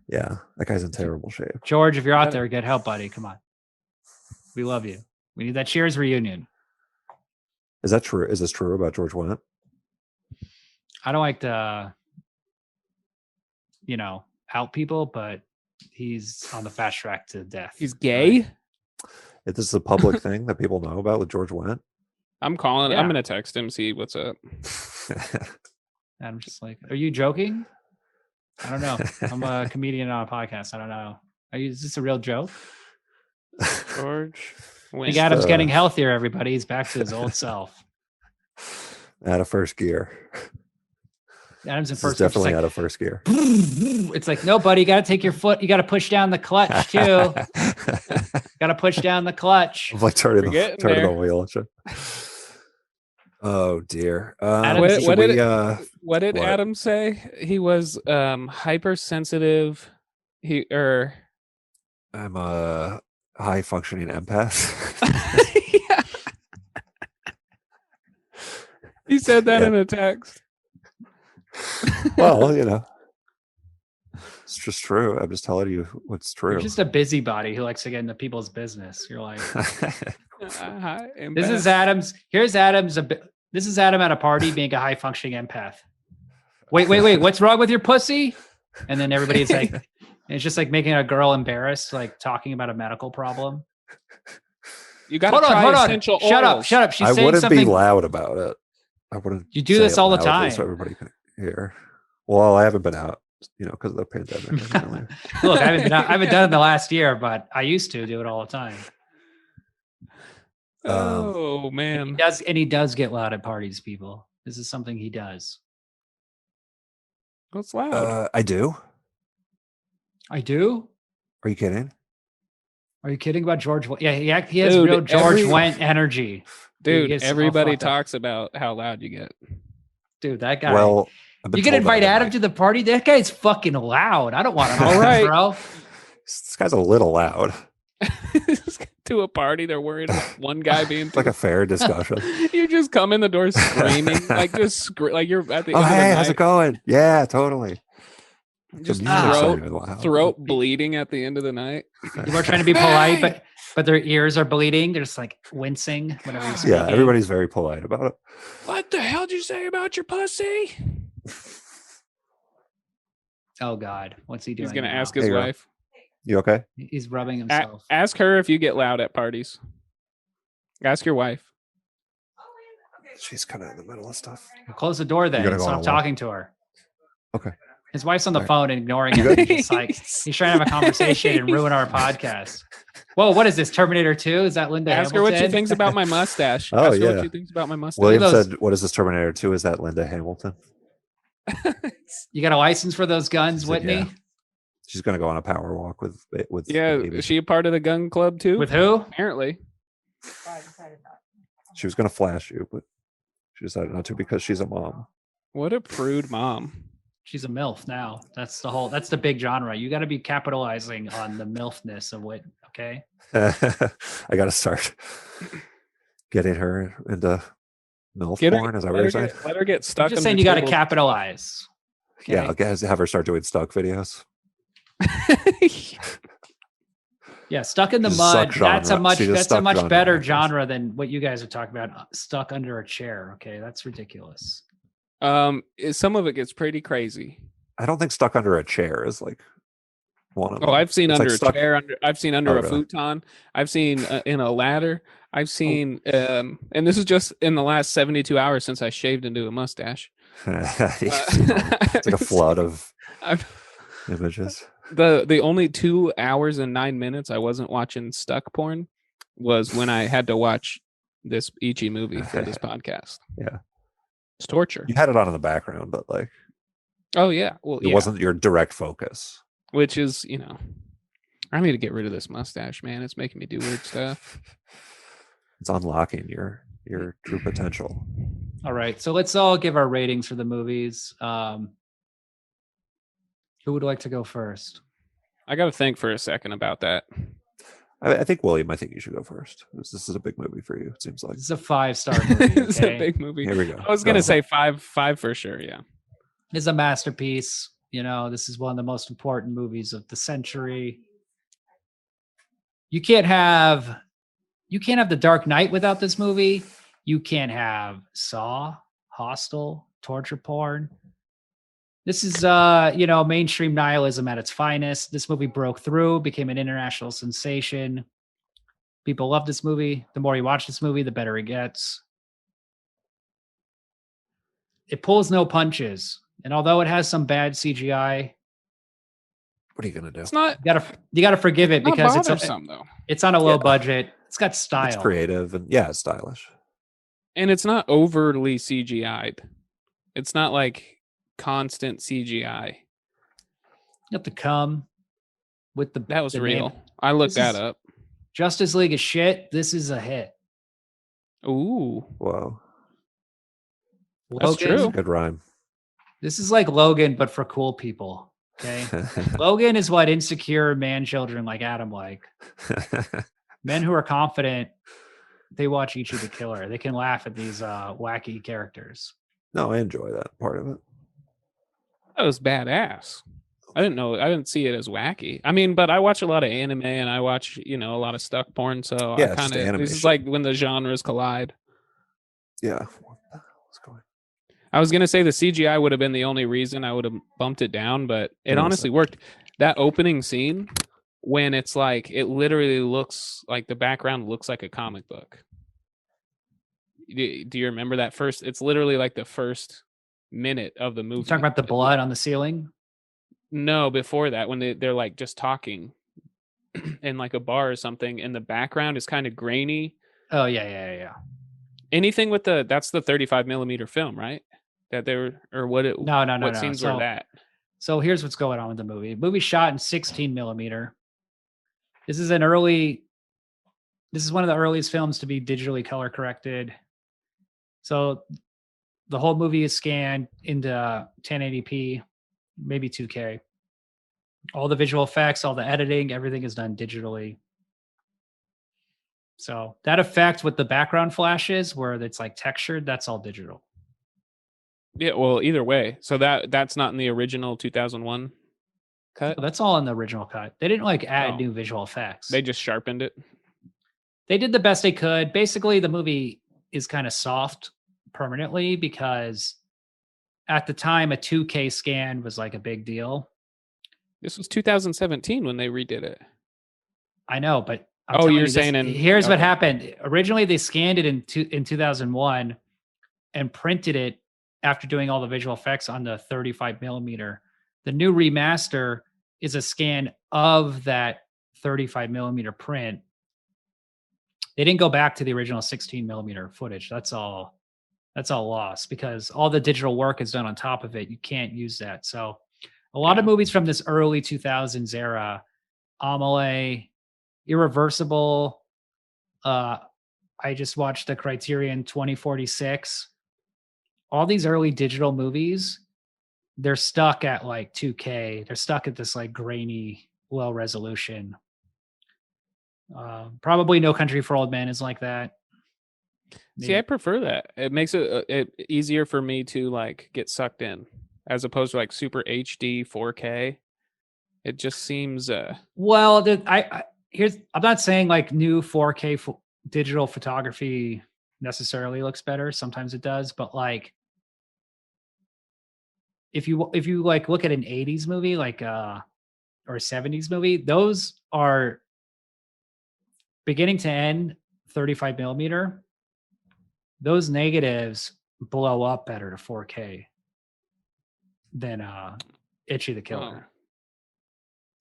Yeah, that guy's in terrible shape. George, if you're out there, get help, buddy. Come on. We love you. We need that Cheers reunion. Is that true? Is this true about George Wendt? I don't like to, out people, but he's on the fast track to death. He's gay? Is this a public thing that people know about with George Wendt? I'm calling. Yeah. I'm going to text him, see what's up. And I'm just like, are you joking? I don't know. I'm a comedian on a podcast. I don't know. Is this a real joke? George. I think Adam's getting healthier, everybody. He's back to his old self. Out of first gear. Adam's in first gear. Definitely out of first gear. It's like, no, buddy, you got to take your foot. You got to push down the clutch, too. Got to push down the clutch. I'm like turning the wheel. Oh, dear. What did Adam say? He was hypersensitive. I'm a high functioning empath. Yeah. He said that in a text. Well, it's just true. I'm just telling you what's true. You're just a busybody who likes to get into people's business. You're like, this is Adam's. Here's Adam's. This is Adam at a party being a high functioning empath. Wait. What's wrong with your pussy? And then everybody's like, it's just like making a girl embarrassed, like talking about a medical problem. You got to try essential oils. Shut up. She's I saying wouldn't something. be loud about it. I wouldn't. You do this all the time, so everybody can hear. Well, I haven't been out, because of the pandemic. Look, I haven't done it in the last year, but I used to do it all the time. Oh man, and he does get loud at parties. People, this is something he does. What's loud? I do. I do. Are you kidding? Are you kidding about George? Yeah, he has real George Wendt energy. Dude, everybody talks about how loud you get. Dude, that guy. Well, you can invite Adam to the party. That guy's fucking loud. I don't want him. All right, bro. This guy's a little loud. To a party, they're worried about one guy being like a fair discussion. You just come in the door screaming, like you're at the. Oh, hey, how's it going? Yeah, totally. Just throat bleeding at the end of the night. People are trying to be polite, but their ears are bleeding. They're just like wincing whenever you speak. Yeah, everybody's very polite about it. What the hell did you say about your pussy? Oh God, what's he doing? He's gonna ask his wife. You okay? He's rubbing himself. Ask her if you get loud at parties. Ask your wife. She's kind of in the middle of stuff. Close the door then. Stop talking to her. Okay. His wife's on the phone and ignoring him. He's just like, he's trying to have a conversation and ruin our podcast. Whoa, what is this? Terminator 2? Is that Linda Ask Hamilton? her what she thinks about my mustache. Oh, Ask her yeah. what she thinks about my mustache. William said, what is this Terminator 2? Is that Linda Hamilton? You got a license for those guns, Whitney? Yeah. She's going to go on a power walk with Yeah, baby. Is she a part of the gun club too? With who? Apparently. She was going to flash you, but she decided not to because she's a mom. What a prude mom. She's a MILF now. That's the big genre. You got to be capitalizing on the MILFness of it, okay? I got to start getting her into MILF porn. Is that what you're saying? Let her get stuck. I'm just saying you got to capitalize. Okay? Yeah, I'll have her start doing stuck videos. Yeah, Stuck in the Mud. That's a much better genre than what you guys are talking about. Stuck under a chair. Okay, that's ridiculous. Some of it gets pretty crazy. I don't think Stuck under a chair is like one of them. Oh, I've seen it's under like a chair. I've seen under a futon. I've seen in a ladder. I've seen, and this is just in the last 72 hours since I shaved into a mustache. It's like a flood of images. The only 2 hours and 9 minutes I wasn't watching stuck porn was when I had to watch this Ichi movie for this podcast. Yeah. It's torture. You had it on in the background, but like, oh yeah, well, it wasn't your direct focus. Which is, I need to get rid of this mustache, man. It's making me do weird stuff. It's unlocking your true potential. All right, so let's all give our ratings for the movies. Who would like to go first? I got to think for a second about that. I think William, I think you should go first. This is a big movie for you. It seems like This is a 5-star movie. Okay? It's a big movie. Here we go. I was gonna say five for sure. Yeah, This is a masterpiece. This is one of the most important movies of the century. You can't have The Dark Knight without this movie. You can't have Saw, Hostel, torture porn. This is mainstream nihilism at its finest. This movie broke through, became an international sensation. People love this movie. The more you watch this movie, the better it gets. It pulls no punches. And although it has some bad CGI, what are you gonna do? it's not. You gotta forgive it because it's on a low budget. It's got style. It's creative and it's stylish. And it's not overly CGI'd. It's not like constant CGI. You have to come with that was the real. name. I looked that up. Justice League is shit. This is a hit. Ooh, Whoa, that's true. Good rhyme. This is like Logan, but for cool people. Okay, Logan is what insecure man children like Adam like. Men who are confident. They watch Ichi the Killer. They can laugh at these wacky characters. No, I enjoy that part of it. That was badass. I didn't see it as wacky. I mean, but I watch a lot of anime and I watch, a lot of stuck porn. So I kind of, this is like when the genres collide. Yeah. What the hell is going on? I was going to say the CGI would have been the only reason I would have bumped it down, but it honestly worked. That opening scene when it's like, it literally looks like the background looks like a comic book. Do you remember that first? It's literally like the first minute of the movie. You talking about the blood on the ceiling? No, before that, when they're like just talking in like a bar or something, and the background is kind of grainy. Oh yeah. Anything with that's the 35 millimeter film, right? That they were, or what? No. Scenes were that? So here's what's going on with the movie. The movie shot in 16 millimeter. This is one of the earliest films to be digitally color corrected. So the whole movie is scanned into 1080p, maybe 2K. All the visual effects, all the editing, everything is done digitally. So that effect with the background flashes where it's like textured, that's all digital. Yeah, well, either way. So that's not in the original 2001 cut? That's all in the original cut. They didn't add new visual effects. They just sharpened it. They did the best they could. Basically, the movie is kind of soft permanently because at the time a 2K scan was like a big deal. This was 2017 when they redid it. I know, but you're saying here's what happened. Originally they scanned it in 2001 and printed it after doing all the visual effects on the 35 millimeter. The new remaster is a scan of that 35 millimeter print. They didn't go back to the original 16 millimeter footage. That's all lost because all the digital work is done on top of it. You can't use that. So a lot of movies from this early 2000s era, Amelie, Irreversible. I just watched the Criterion 2046. All these early digital movies, they're stuck at like 2K. They're stuck at this like grainy, low resolution. Probably No Country for Old Men is like that. See, I prefer that. It makes it easier for me to like get sucked in, as opposed to like super HD 4K. It just seems. Well, I'm not saying like new 4K digital photography necessarily looks better. Sometimes it does, but like if you like look at an 80s movie or a 70s movie, those are beginning to end 35 millimeter. Those negatives blow up better to 4K than Ichi the Killer.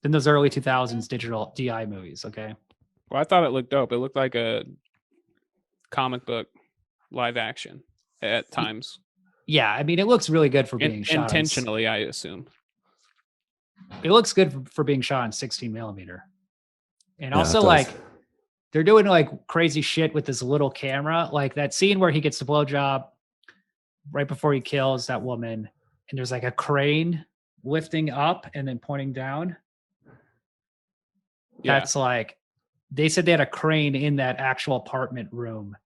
Than those early 2000s digital DI movies, okay? Well, I thought it looked dope. It looked like a comic book live action at times. Yeah, I mean, it looks really good for being shot intentionally, I assume. It looks good for being shot in 16 millimeter. And also like they're doing like crazy shit with this little camera, like that scene where he gets the blowjob right before he kills that woman, and there's like a crane lifting up and then pointing down. Yeah. That's like they said they had a crane in that actual apartment room.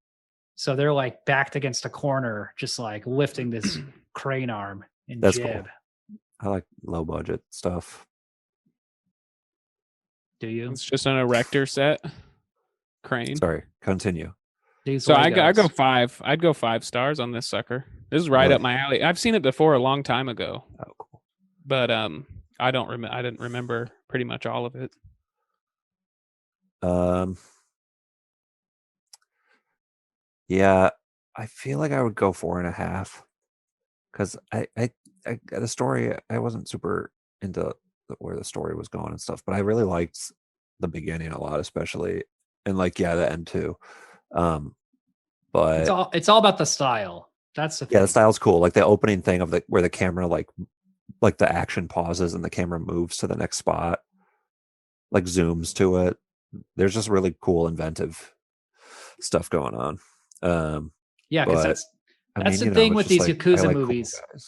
So they're like backed against a corner, just like lifting this crane arm and That's jib. cool. I like low budget stuff. Do you? It's just an erector set crane. Sorry, continue. So I go 5. I'd go 5 stars on this sucker. This is right up my alley. I've seen it before a long time ago. Oh, cool. But I didn't remember pretty much all of it. Yeah, I feel like I would go 4.5 because I the story, I wasn't super into where the story was going and stuff, but I really liked the beginning a lot, especially, and like the end too. But it's all about the style. That's the thing. Yeah, the style's cool. Like the opening thing of where the camera like the action pauses and the camera moves to the next spot, like zooms to it. There's just really cool, inventive stuff going on. Yeah, because that's the thing with these Yakuza movies. Cool,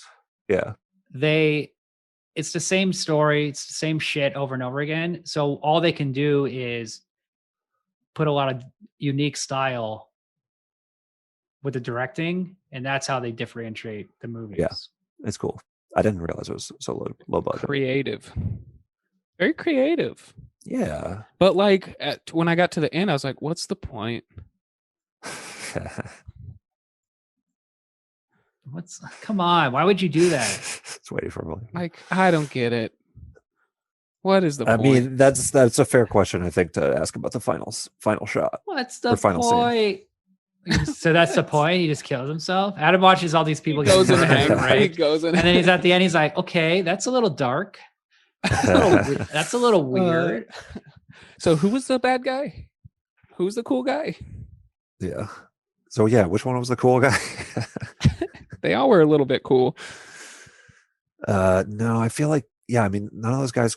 yeah, it's the same story, it's the same shit over and over again. So all they can do is put a lot of unique style with the directing, and that's how they differentiate the movies. Yeah, it's cool. I didn't realize it was so low budget. Creative, very creative. Yeah, but like when I got to the end, I was like, "What's the point?" Come on, why would you do that? It's waiting for me. Like, I don't get it. What is the point? I mean, that's a fair question, I think, to ask about the final shot. What's the point? So that's the point. He just kills himself. Adam watches all these people get murdered, right? And then he's at the end. He's like, "Okay, that's a little dark. That's a little weird." So who was the bad guy? Who's the cool guy? Yeah. So yeah, which one was the cool guy? They all were a little bit cool. No, I feel like I mean, none of those guys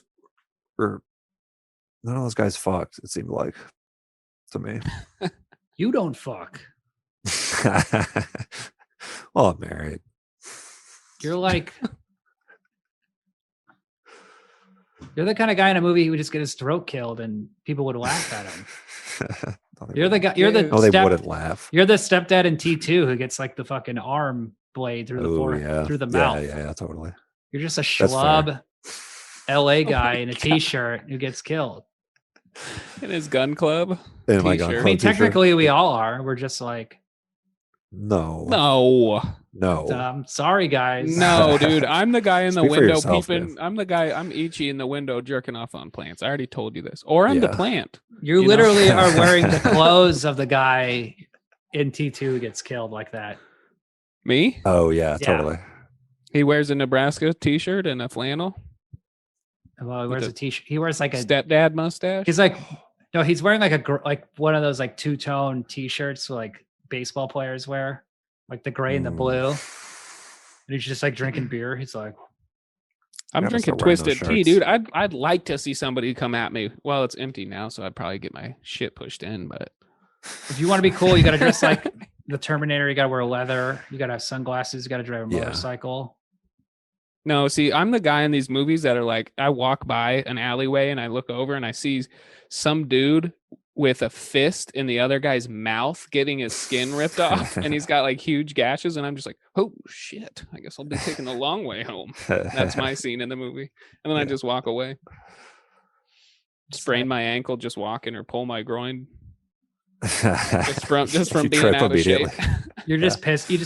fucked. It seemed like to me. You don't fuck. Well, I'm married. You're like, you're the kind of guy in a movie who would just get his throat killed and people would laugh at him. You're the guy. You're the. No, they wouldn't laugh. You're the stepdad in T2 who gets like the fucking arm blade through through the mouth. Yeah, totally. You're just a schlub LA guy in a t-shirt who gets killed. In his gun club. In my gun club. I mean, technically we all are. We're just like, no. Sorry, guys. No, dude. I'm the guy in the window yourself, peeping. Man. I'm Ichi in the window jerking off on plants. I already told you this. Or I'm the plant. You literally are wearing the clothes of the guy in T2 who gets killed like that. Me? Oh, yeah, totally. He wears a Nebraska t-shirt and a flannel. Well, he wears a t-shirt. He wears like a stepdad mustache. He's like, no, he's wearing like one of those like two-tone t-shirts like baseball players wear, like the gray and the blue. And he's just like drinking beer. He's like, I'm drinking Twisted Tea, dude. I'd like to see somebody come at me. Well, it's empty now, so I'd probably get my shit pushed in. But if you want to be cool, you got to dress like the Terminator. You got to wear leather. You got to have sunglasses. You got to drive a motorcycle. No, see, I'm the guy in these movies that are like, I walk by an alleyway and I look over and I see some dude with a fist in the other guy's mouth getting his skin ripped off, and he's got like huge gashes, and I'm just like, oh shit, I guess I'll be taking the long way home. That's my scene in the movie. And then I just walk away. Sprain my ankle just walking, or pull my groin. just from being out of shape. You're just pissed. You're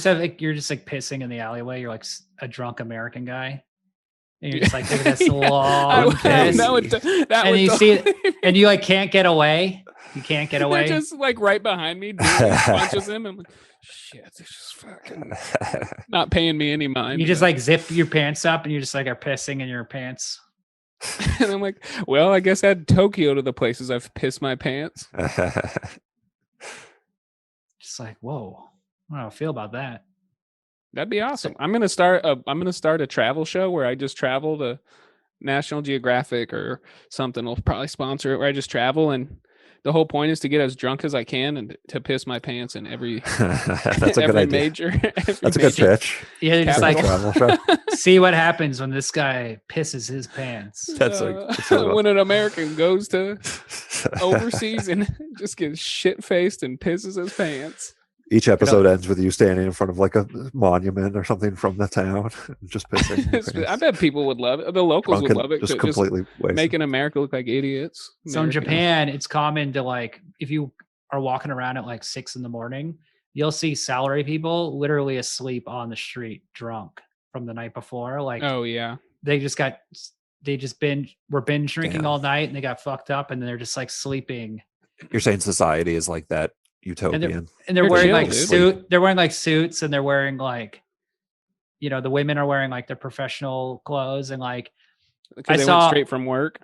just like pissing in the alleyway. You're like a drunk American guy. And you're just like, look at this long piss. And you see it, and you like can't get away. You can't get away. They're just like right behind me, punches him. I'm like, shit, they're just fucking not paying me any mind. You just like zip your pants up, and you just like are pissing in your pants. And I'm like, well, I guess add Tokyo to the places I've pissed my pants. Just like, whoa, I don't know how I feel about that. That'd be awesome. I'm gonna start a travel show where I just travel to National Geographic or something will probably sponsor it, where I just travel, and the whole point is to get as drunk as I can and to piss my pants in every that's a good idea. That's a good pitch. Yeah, just like see what happens when this guy pisses his pants. That's when an American goes to overseas and just gets shit faced and pisses his pants. Each episode ends with you standing in front of like a monument or something from the town, just pissing. I bet people would love it. The locals would love it. Just completely making America look like idiots. So in Japan, it's common to like, if you are walking around at like 6 a.m, you'll see salary people literally asleep on the street, drunk from the night before. Like, oh yeah, were binge drinking all night and they got fucked up and they're just like sleeping. You're saying society is like that utopian, and they're wearing like they're wearing like suits, and they're wearing like, the women are wearing like their professional clothes, and like went straight from work.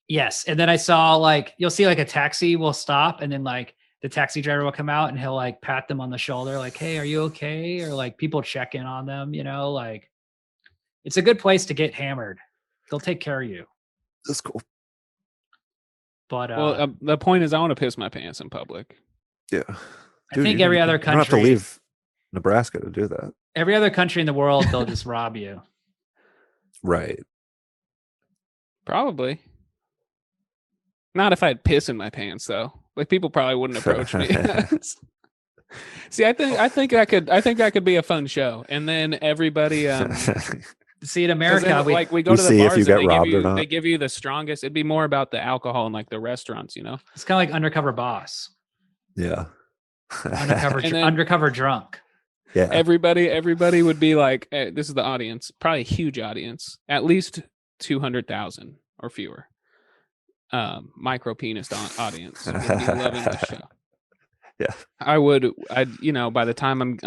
Yes. And then I saw like, you'll see like a taxi will stop, and then like the taxi driver will come out and he'll like pat them on the shoulder, like, hey, are you okay? Or like people check in on them, like it's a good place to get hammered. They'll take care of you. That's cool. But the point is I want to piss my pants in public. Yeah. I think every other country. You don't have to leave Nebraska to do that. Every other country in the world, they'll just rob you. Right. Probably. Not if I had piss in my pants, though. Like people probably wouldn't approach me. See, I think that could be a fun show, and then everybody. See, in America, then, we go to the bars if you and they give you the strongest. It'd be more about the alcohol and like the restaurants, It's kind of like Undercover Boss. Yeah. Undercover drunk. Yeah. Everybody would be like, this is the audience, probably a huge audience, at least 200,000 or fewer. Micro penis audience would be loving the show. Yeah. I'd by the time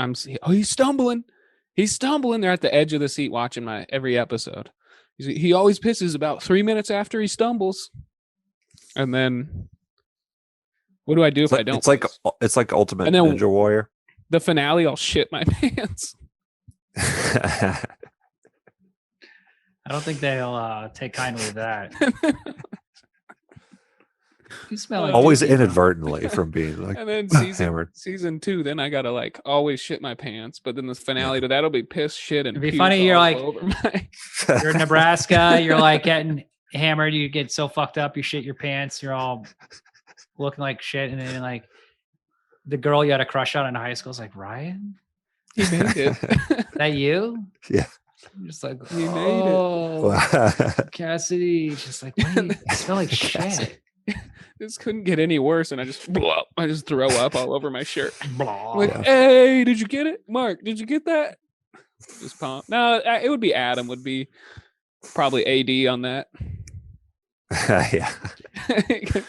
he's stumbling. They're at the edge of the seat watching my every episode. He always pisses about 3 minutes after he stumbles. And then what do I do if I don't? It's like Ultimate Ninja Warrior. The finale, I'll shit my pants. I don't think they'll take kindly to that. You smell like always inadvertently from being like, and then hammered. Season 2, then I gotta like always shit my pants. But then the finale to that'll be piss, shit, and it'd be funny. You're like, my... you're in Nebraska. You're like getting hammered. You get so fucked up, you shit your pants. You're all looking like shit, and then like the girl you had a crush on in high school is like, Ryan, he made it. That you? Yeah. I'm just like, he made it. Cassidy, just like, you smell like shit. This couldn't get any worse, and I just throw up all over my shirt. Like, Yeah. Hey, did you get it, Mark? Did you get that? Just pump. No, it would be Adam. Would be probably AD on that. Yeah.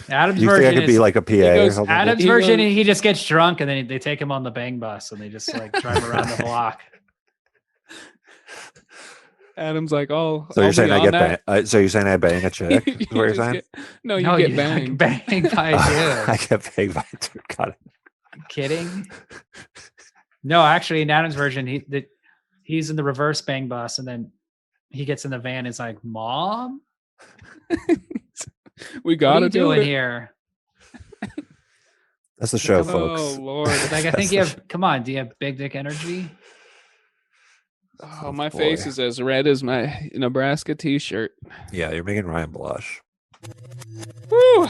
Adam's you version think I could be like a PA or something? Adam's version, he just gets drunk, and then they take him on the bang bus, and they just like drive around the block. Adam's like, oh, so you're saying I get banged? So you're saying I bang a chick? Is what you're saying? You get banged. Banged by a dude. I get banged by a dude. Got it. Kidding? No, actually, in Adam's version, he's in the reverse bang bus, and then he gets in the van. And is like, Mom, we gotta do it it here. That's the show, folks. Oh Lord! Like, I think you have. Come on, do you have big dick energy? Oh, my face is as red as my Nebraska t-shirt. Yeah, you're making Ryan blush. Woo!